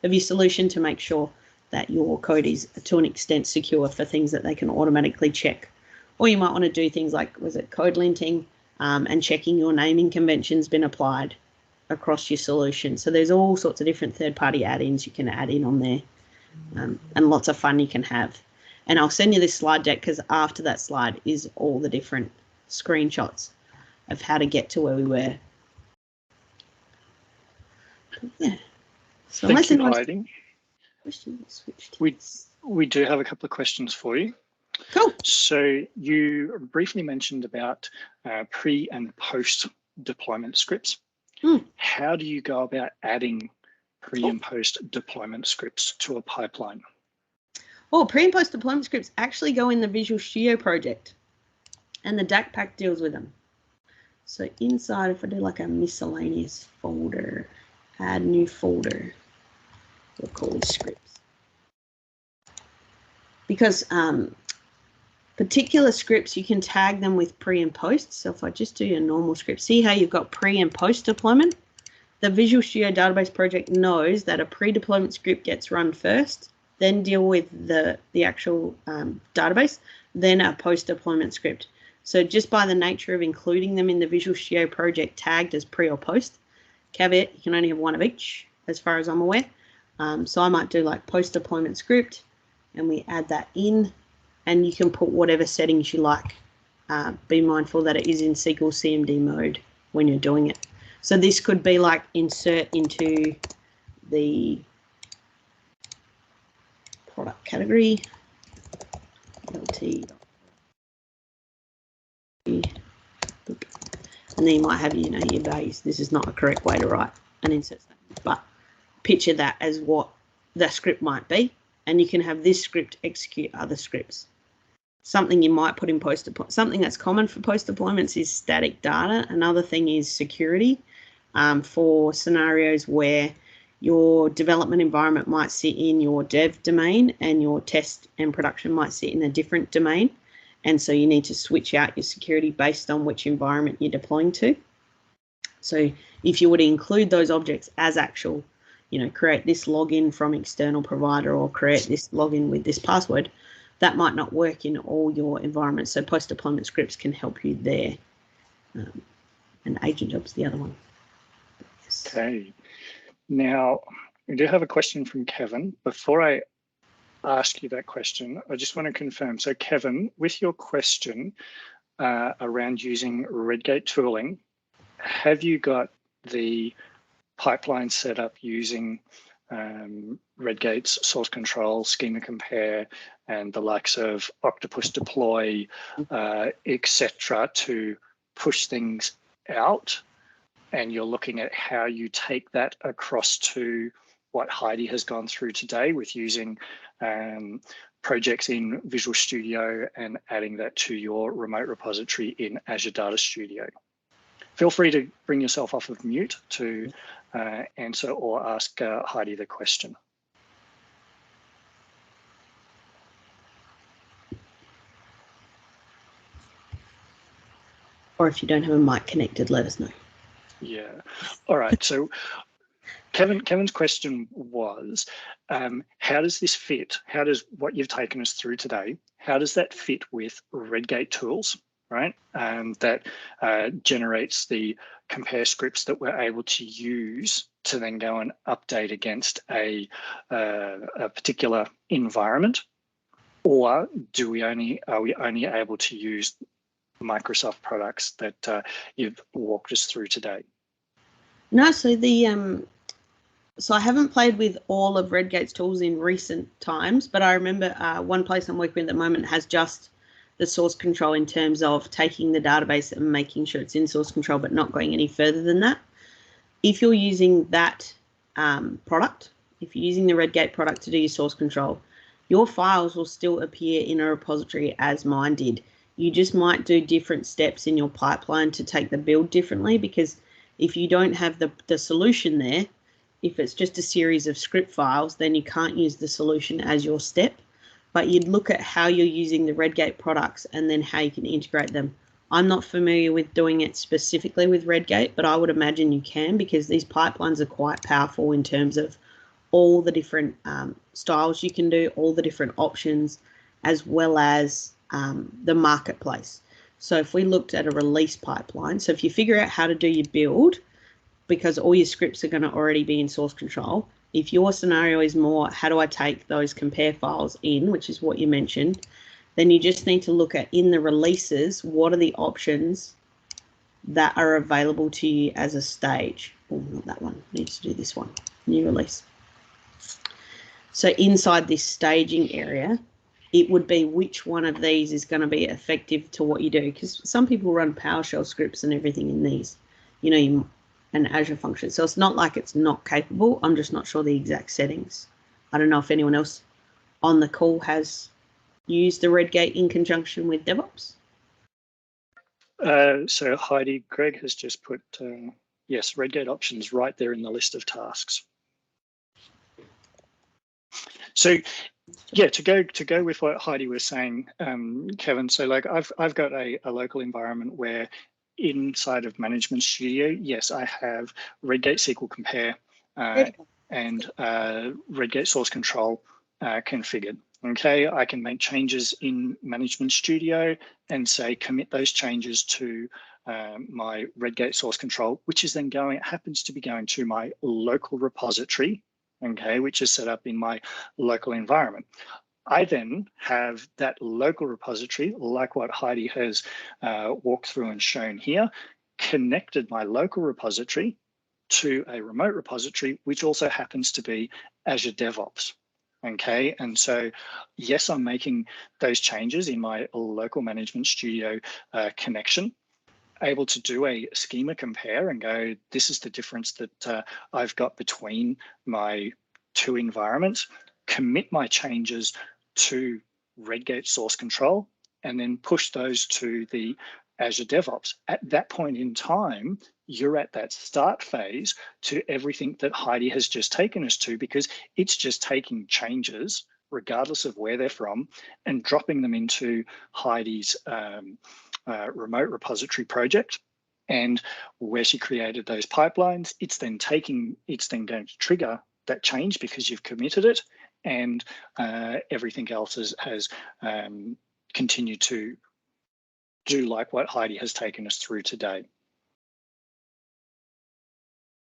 of your solution to make sure that your code is to an extent secure for things that they can automatically check. Or you might want to do things like, was it code linting and checking your naming convention's been applied across your solution. So there's all sorts of different third-party add-ins you can add in on there and lots of fun you can have. And I'll send you this slide deck because after that slide is all the different screenshots of how to get to where we were. Yeah. So Thank you, Heidi. We We do have a couple of questions for you. Cool. So you briefly mentioned about pre and post deployment scripts. How do you go about adding pre and post deployment scripts to a pipeline? Oh, pre and post deployment scripts actually go in the Visual Studio project, and the DAC pack deals with them. So inside, if I do like a miscellaneous folder, add new folder, we'll call it scripts. Because particular scripts, you can tag them with pre and post. So if I just do a normal script, see how you've got pre and post deployment? The Visual Studio Database project knows that a pre-deployment script gets run first, then deal with the actual database, then a post-deployment script. So just by the nature of including them in the Visual Studio project tagged as pre or post, caveat, you can only have one of each, as far as I'm aware. So I might do like post-deployment script, and we add that in, and you can put whatever settings you like. Be mindful that it is in SQL CMD mode when you're doing it. So this could be like insert into the product category, LT, and then you might have, your values. This is not a correct way to write an insert statement, but picture that as what the script might be, and you can have this script execute other scripts. Something you might put in post-deployment, something that's common for post-deployments is static data. Another thing is security for scenarios where your development environment might sit in your dev domain and your test and production might sit in a different domain. And so you need to switch out your security based on which environment you're deploying to. So if you were to include those objects as actual, create this login from external provider or create this login with this password, that might not work in all your environments. So post-deployment scripts can help you there. And agent job's the other one. Yes. Okay. Now, we do have a question from Kevin. Before I ask you that question, I just want to confirm. So Kevin, with your question around using Redgate tooling, have you got the pipeline set up using Redgate's source control, schema compare, and the likes of Octopus deploy, etc., to push things out? And you're looking at how you take that across to what Heidi has gone through today with using projects in Visual Studio and adding that to your remote repository in Azure Data Studio. Feel free to bring yourself off of mute to answer or ask Heidi the question. Or if you don't have a mic connected, let us know. Yeah. All right. So Kevin's question was, how does this fit? How does what you've taken us through today, how does that fit with Redgate tools, right? That generates the compare scripts that we're able to use to then go and update against a particular environment? Or are we only able to use Microsoft products that you've walked us through today? No, so so I haven't played with all of Redgate's tools in recent times, but I remember one place I'm working with at the moment has just the source control in terms of taking the database and making sure it's in source control, but not going any further than that. If you're using that product, if you're using the Redgate product to do your source control, your files will still appear in a repository as mine did. You just might do different steps in your pipeline to take the build differently, because if you don't have the solution there, if it's just a series of script files, then you can't use the solution as your step. But you'd look at how you're using the Redgate products and then how you can integrate them. I'm not familiar with doing it specifically with Redgate, but I would imagine you can, because these pipelines are quite powerful in terms of all the different styles you can do, all the different options, as well as the marketplace. So if we looked at a release pipeline, so if you figure out how to do your build, because all your scripts are going to already be in source control, if your scenario is more, how do I take those compare files in, which is what you mentioned, then you just need to look at, in the releases, what are the options that are available to you as a stage. Oh, not that one. Needs to do this one. New release. So inside this staging area, it would be which one of these is going to be effective to what you do. Because some people run PowerShell scripts and everything in these, an Azure function. So it's not like it's not capable. I'm just not sure the exact settings. I don't know if anyone else on the call has used the Redgate in conjunction with DevOps. So Heidi, Greg has just put, yes, Redgate options right there in the list of tasks. So yeah, to go with what Heidi was saying, Kevin, so like I've got a local environment where inside of Management Studio, yes, I have Redgate SQL Compare and Redgate Source Control configured. Okay, I can make changes in Management Studio and say commit those changes to my Redgate Source Control, which is then happens to be going to my local repository, okay, which is set up in my local environment. I then have that local repository, like what Heidi has walked through and shown here, connected my local repository to a remote repository, which also happens to be Azure DevOps. Okay, and so yes, I'm making those changes in my local Management Studio connection, able to do a schema compare and go, this is the difference that I've got between my two environments, commit my changes to Redgate Source Control, and then push those to the Azure DevOps. At that point in time, you're at that start phase to everything that Heidi has just taken us to, because it's just taking changes, regardless of where they're from, and dropping them into Heidi's remote repository project. And where she created those pipelines, it's then going to trigger that change because you've committed it, and everything else has continued to do like what Heidi has taken us through today.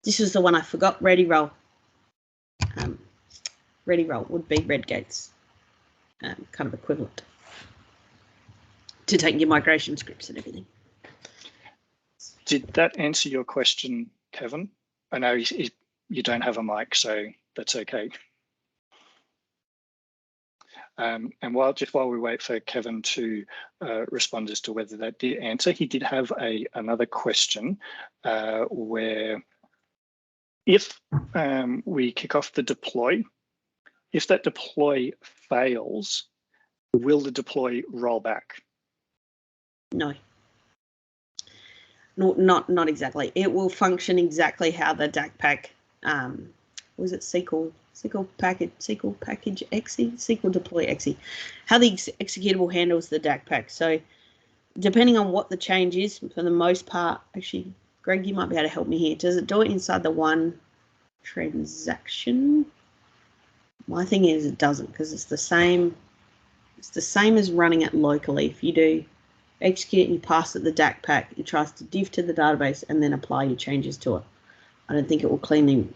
This is the one I forgot, Ready Roll. Ready Roll would be Redgate's kind of equivalent to take your migration scripts and everything. Did that answer your question, Kevin? I know you don't have a mic, so that's okay. And while we wait for Kevin to respond as to whether that did answer, he did have another question where if we kick off the deploy, if that deploy fails, will the deploy roll back? No. Not exactly. It will function exactly how the DAC was it SQL package exe, SQL deploy exe, how the executable handles the DAC. So depending on what the change is, for the most part, actually, Greg, you might be able to help me here. Does it do it inside the one transaction? My thing is it doesn't, because it's the same. It's the same as running it locally. If you do execute and you pass it the DAC, it tries to div to the database and then apply your changes to it. I don't think it will cleanly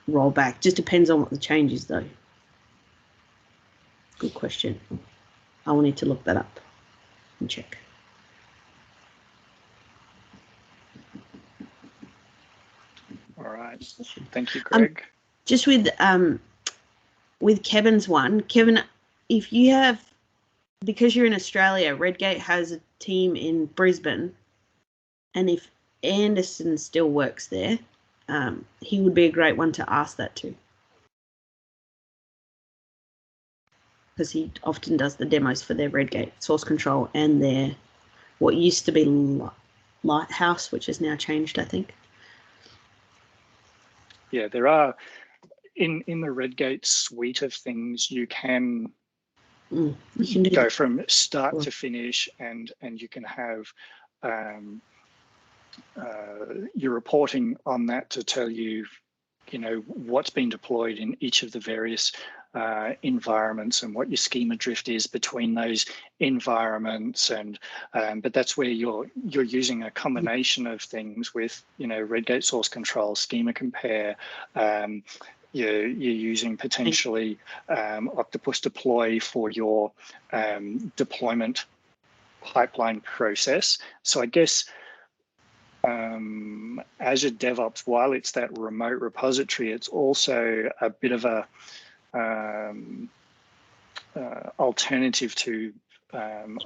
roll back. Just depends on what the change is, though. Good question. I will need to look that up and check. All right. Thank you, Greg. Just with Kevin's one, Kevin, if you have, because you're in Australia, Redgate has a team in Brisbane, and if Anderson still works there, he would be a great one to ask that to, because he often does the demos for their Redgate source control and their what used to be Lighthouse, which has now changed, I think. Yeah, there are, in the Redgate suite of things, you can go from start to finish, and you can have your reporting on that to tell you, what's been deployed in each of the various environments and what your schema drift is between those environments. And but that's where you're using a combination of things with, Redgate source control, schema compare. You're using potentially Octopus deploy for your deployment pipeline process. So I guess Azure DevOps, while it's that remote repository, it's also a bit of a alternative to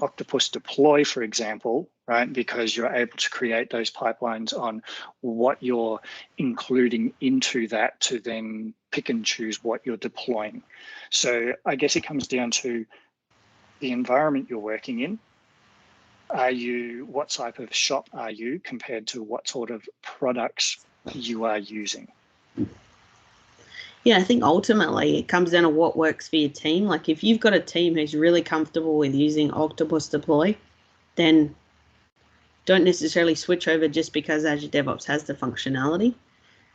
Octopus deploy, for example, right? Because you're able to create those pipelines on what you're including into that to then pick and choose what you're deploying. So I guess it comes down to the environment you're working in. What type of shop are you compared to what sort of products you are using? Yeah, I think ultimately it comes down to what works for your team. Like if you've got a team who's really comfortable with using Octopus Deploy, then don't necessarily switch over just because Azure DevOps has the functionality.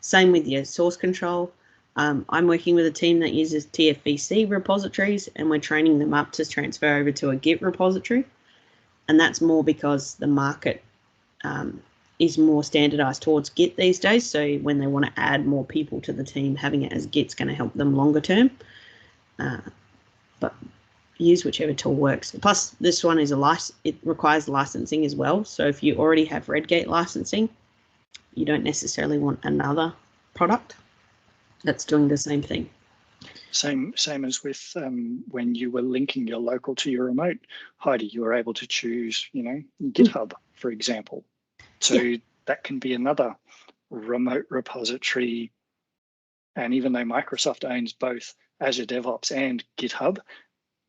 Same with your source control. I'm working with a team that uses TFVC repositories, and we're training them up to transfer over to a Git repository. And that's more because the market is more standardized towards Git these days. So when they want to add more people to the team, having it as Git's going to help them longer term. But use whichever tool works. Plus, this one is it requires licensing as well. So if you already have Redgate licensing, you don't necessarily want another product that's doing the same thing. Same as with when you were linking your local to your remote, Heidi, you were able to choose, GitHub, for example. So that can be another remote repository. And even though Microsoft owns both Azure DevOps and GitHub,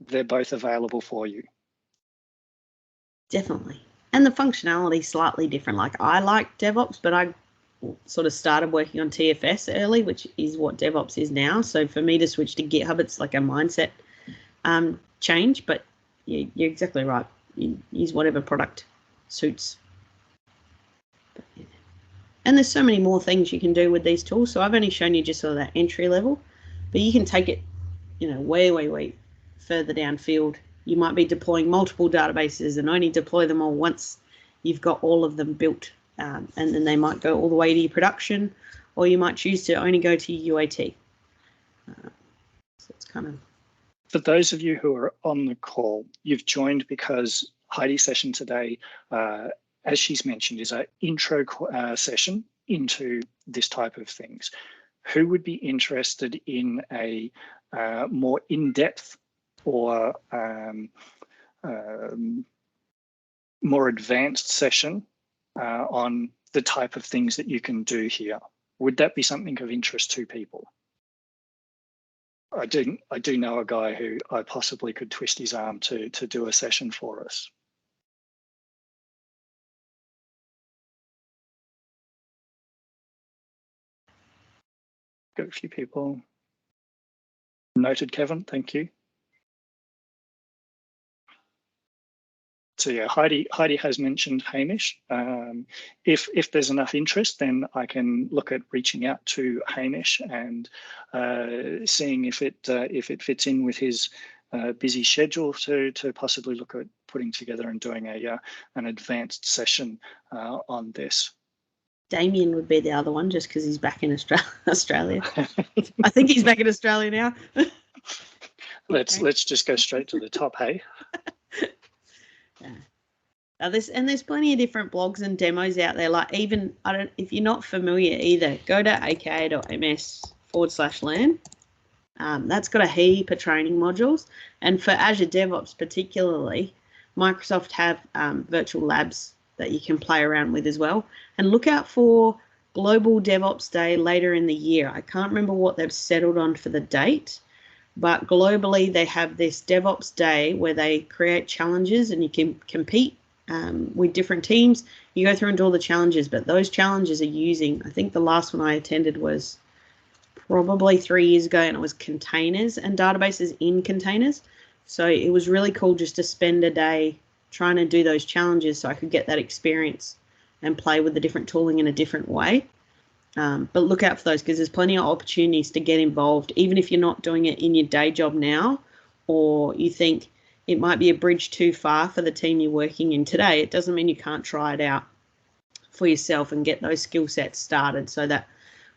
they're both available for you. Definitely. And the functionality is slightly different. Like I like DevOps, but I sort of started working on TFS early, which is what DevOps is now. So for me to switch to GitHub, it's like a mindset change. But you're exactly right. You use whatever product suits. And there's so many more things you can do with these tools. So I've only shown you just sort of that entry level, but you can take it, way further downfield. You might be deploying multiple databases and only deploy them all once you've got all of them built. And then they might go all the way to your production, or you might choose to only go to your UAT. So it's kind of... For those of you who are on the call, you've joined because Heidi's session today, as she's mentioned, is an intro session into this type of things. Who would be interested in a more in-depth or more advanced session on the type of things that you can do here? Would that be something of interest to people? I do know a guy who I possibly could twist his arm to do a session for us. Got a few people. Noted, Kevin, thank you. So yeah, Heidi has mentioned Hamish. If there's enough interest, then I can look at reaching out to Hamish and seeing if it fits in with his busy schedule to possibly look at putting together and doing an advanced session on this. Damien would be the other one, just because he's back in Australia. I think he's back in Australia now. Let's just go straight to the top, hey? Yeah. There's plenty of different blogs and demos out there. Like even if you're not familiar either, go to aka.ms/learn. That's got a heap of training modules, and for Azure DevOps particularly, Microsoft have virtual labs that you can play around with as well. And look out for Global DevOps Day later in the year. I can't remember what they've settled on for the date, but globally they have this DevOps Day where they create challenges and you can compete with different teams. You go through and do all the challenges, but those challenges are using, I think the last one I attended was probably 3 years ago, and it was containers and databases in containers. So it was really cool just to spend a day trying to do those challenges so I could get that experience and play with the different tooling in a different way. But look out for those, because there's plenty of opportunities to get involved, even if you're not doing it in your day job now, or you think it might be a bridge too far for the team you're working in today. It doesn't mean you can't try it out for yourself and get those skill sets started, so that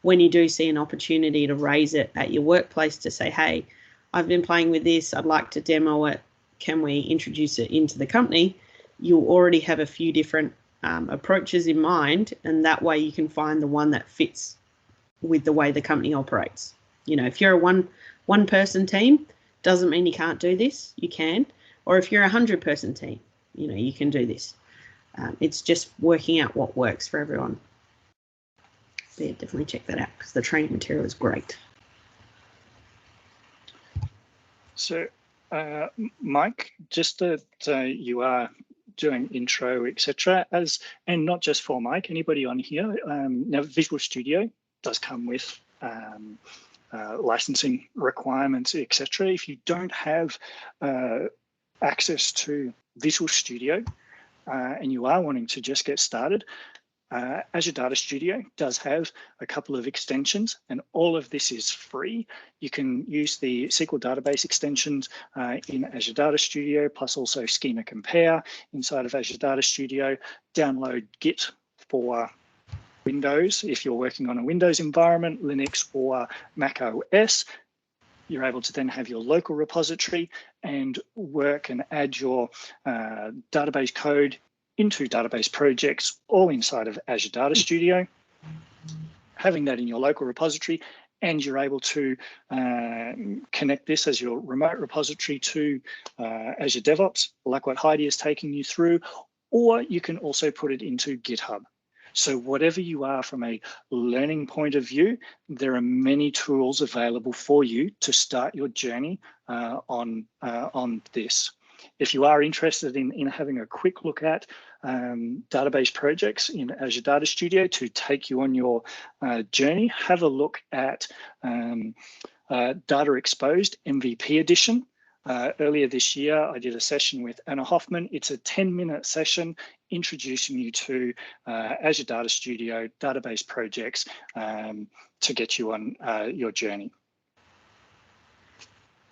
when you do see an opportunity to raise it at your workplace to say, hey, I've been playing with this, I'd like to demo it, can we introduce it into the company? You'll already have a few different approaches in mind, and that way you can find the one that fits with the way the company operates. You know, if you're a one person team, doesn't mean you can't do this, you can. Or if you're a 100-person team, you know, you can do this. It's just working out what works for everyone. But yeah, definitely check that out, because the training material is great. So, Mike, just that you are doing intro, etc., and not just for Mike, anybody on here. Now, Visual Studio does come with licensing requirements, etc. If you don't have access to Visual Studio and you are wanting to just get started, Azure Data Studio does have a couple of extensions, and all of this is free. You can use the SQL database extensions in Azure Data Studio, plus also Schema Compare inside of Azure Data Studio. Download Git for Windows if you're working on a Windows environment, Linux or Mac OS. You're able to then have your local repository and work and add your database code into database projects, all inside of Azure Data Studio. Having that in your local repository, and you're able to connect this as your remote repository to Azure DevOps, like what Heidi is taking you through, or you can also put it into GitHub. So whatever you are from a learning point of view, there are many tools available for you to start your journey on this. If you are interested in having a quick look at database projects in Azure Data Studio to take you on your journey, have a look at Data Exposed MVP Edition. Earlier this year, I did a session with Anna Hoffman. It's a 10-minute session introducing you to Azure Data Studio database projects to get you on your journey.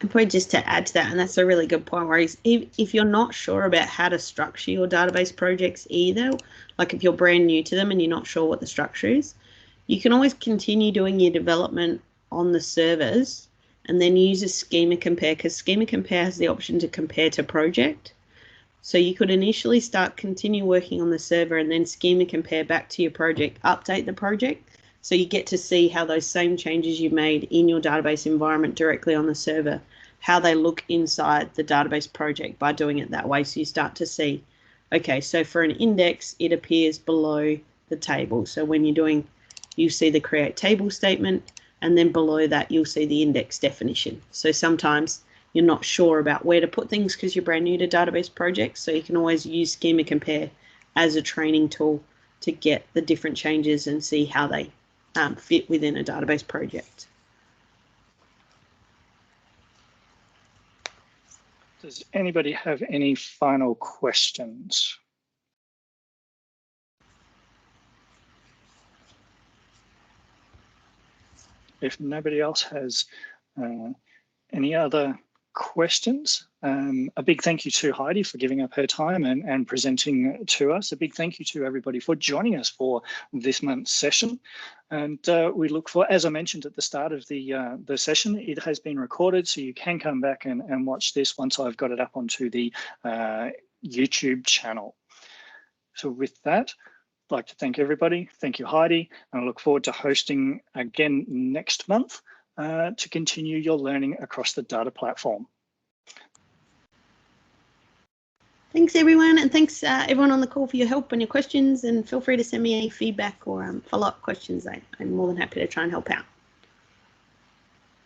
And probably just to add to that, and that's a really good point, where if you're not sure about how to structure your database projects either, like if you're brand new to them and you're not sure what the structure is, you can always continue doing your development on the servers and then use a Schema Compare, because Schema Compare has the option to compare to project. So you could initially continue working on the server and then Schema Compare back to your project, update the project. So you get to see how those same changes you made in your database environment directly on the server, how they look inside the database project by doing it that way. So you start to see, okay, so for an index, it appears below the table. So when you're doing, you see the create table statement, and then below that, you'll see the index definition. So sometimes you're not sure about where to put things because you're brand new to database projects. So you can always use Schema Compare as a training tool to get the different changes and see how they fit within a database project. Does anybody have any final questions? If nobody else has any other questions, a big thank you to Heidi for giving up her time and presenting to us. A big thank you to everybody for joining us for this month's session. And we look for, as I mentioned at the start of the session, it has been recorded, so you can come back and watch this once I've got it up onto the YouTube channel. So with that, I'd like to thank everybody. Thank you, Heidi. And I look forward to hosting again next month to continue your learning across the data platform. Thanks, everyone. And thanks, everyone on the call for your help and your questions. And feel free to send me any feedback or follow-up questions. I'm more than happy to try and help out.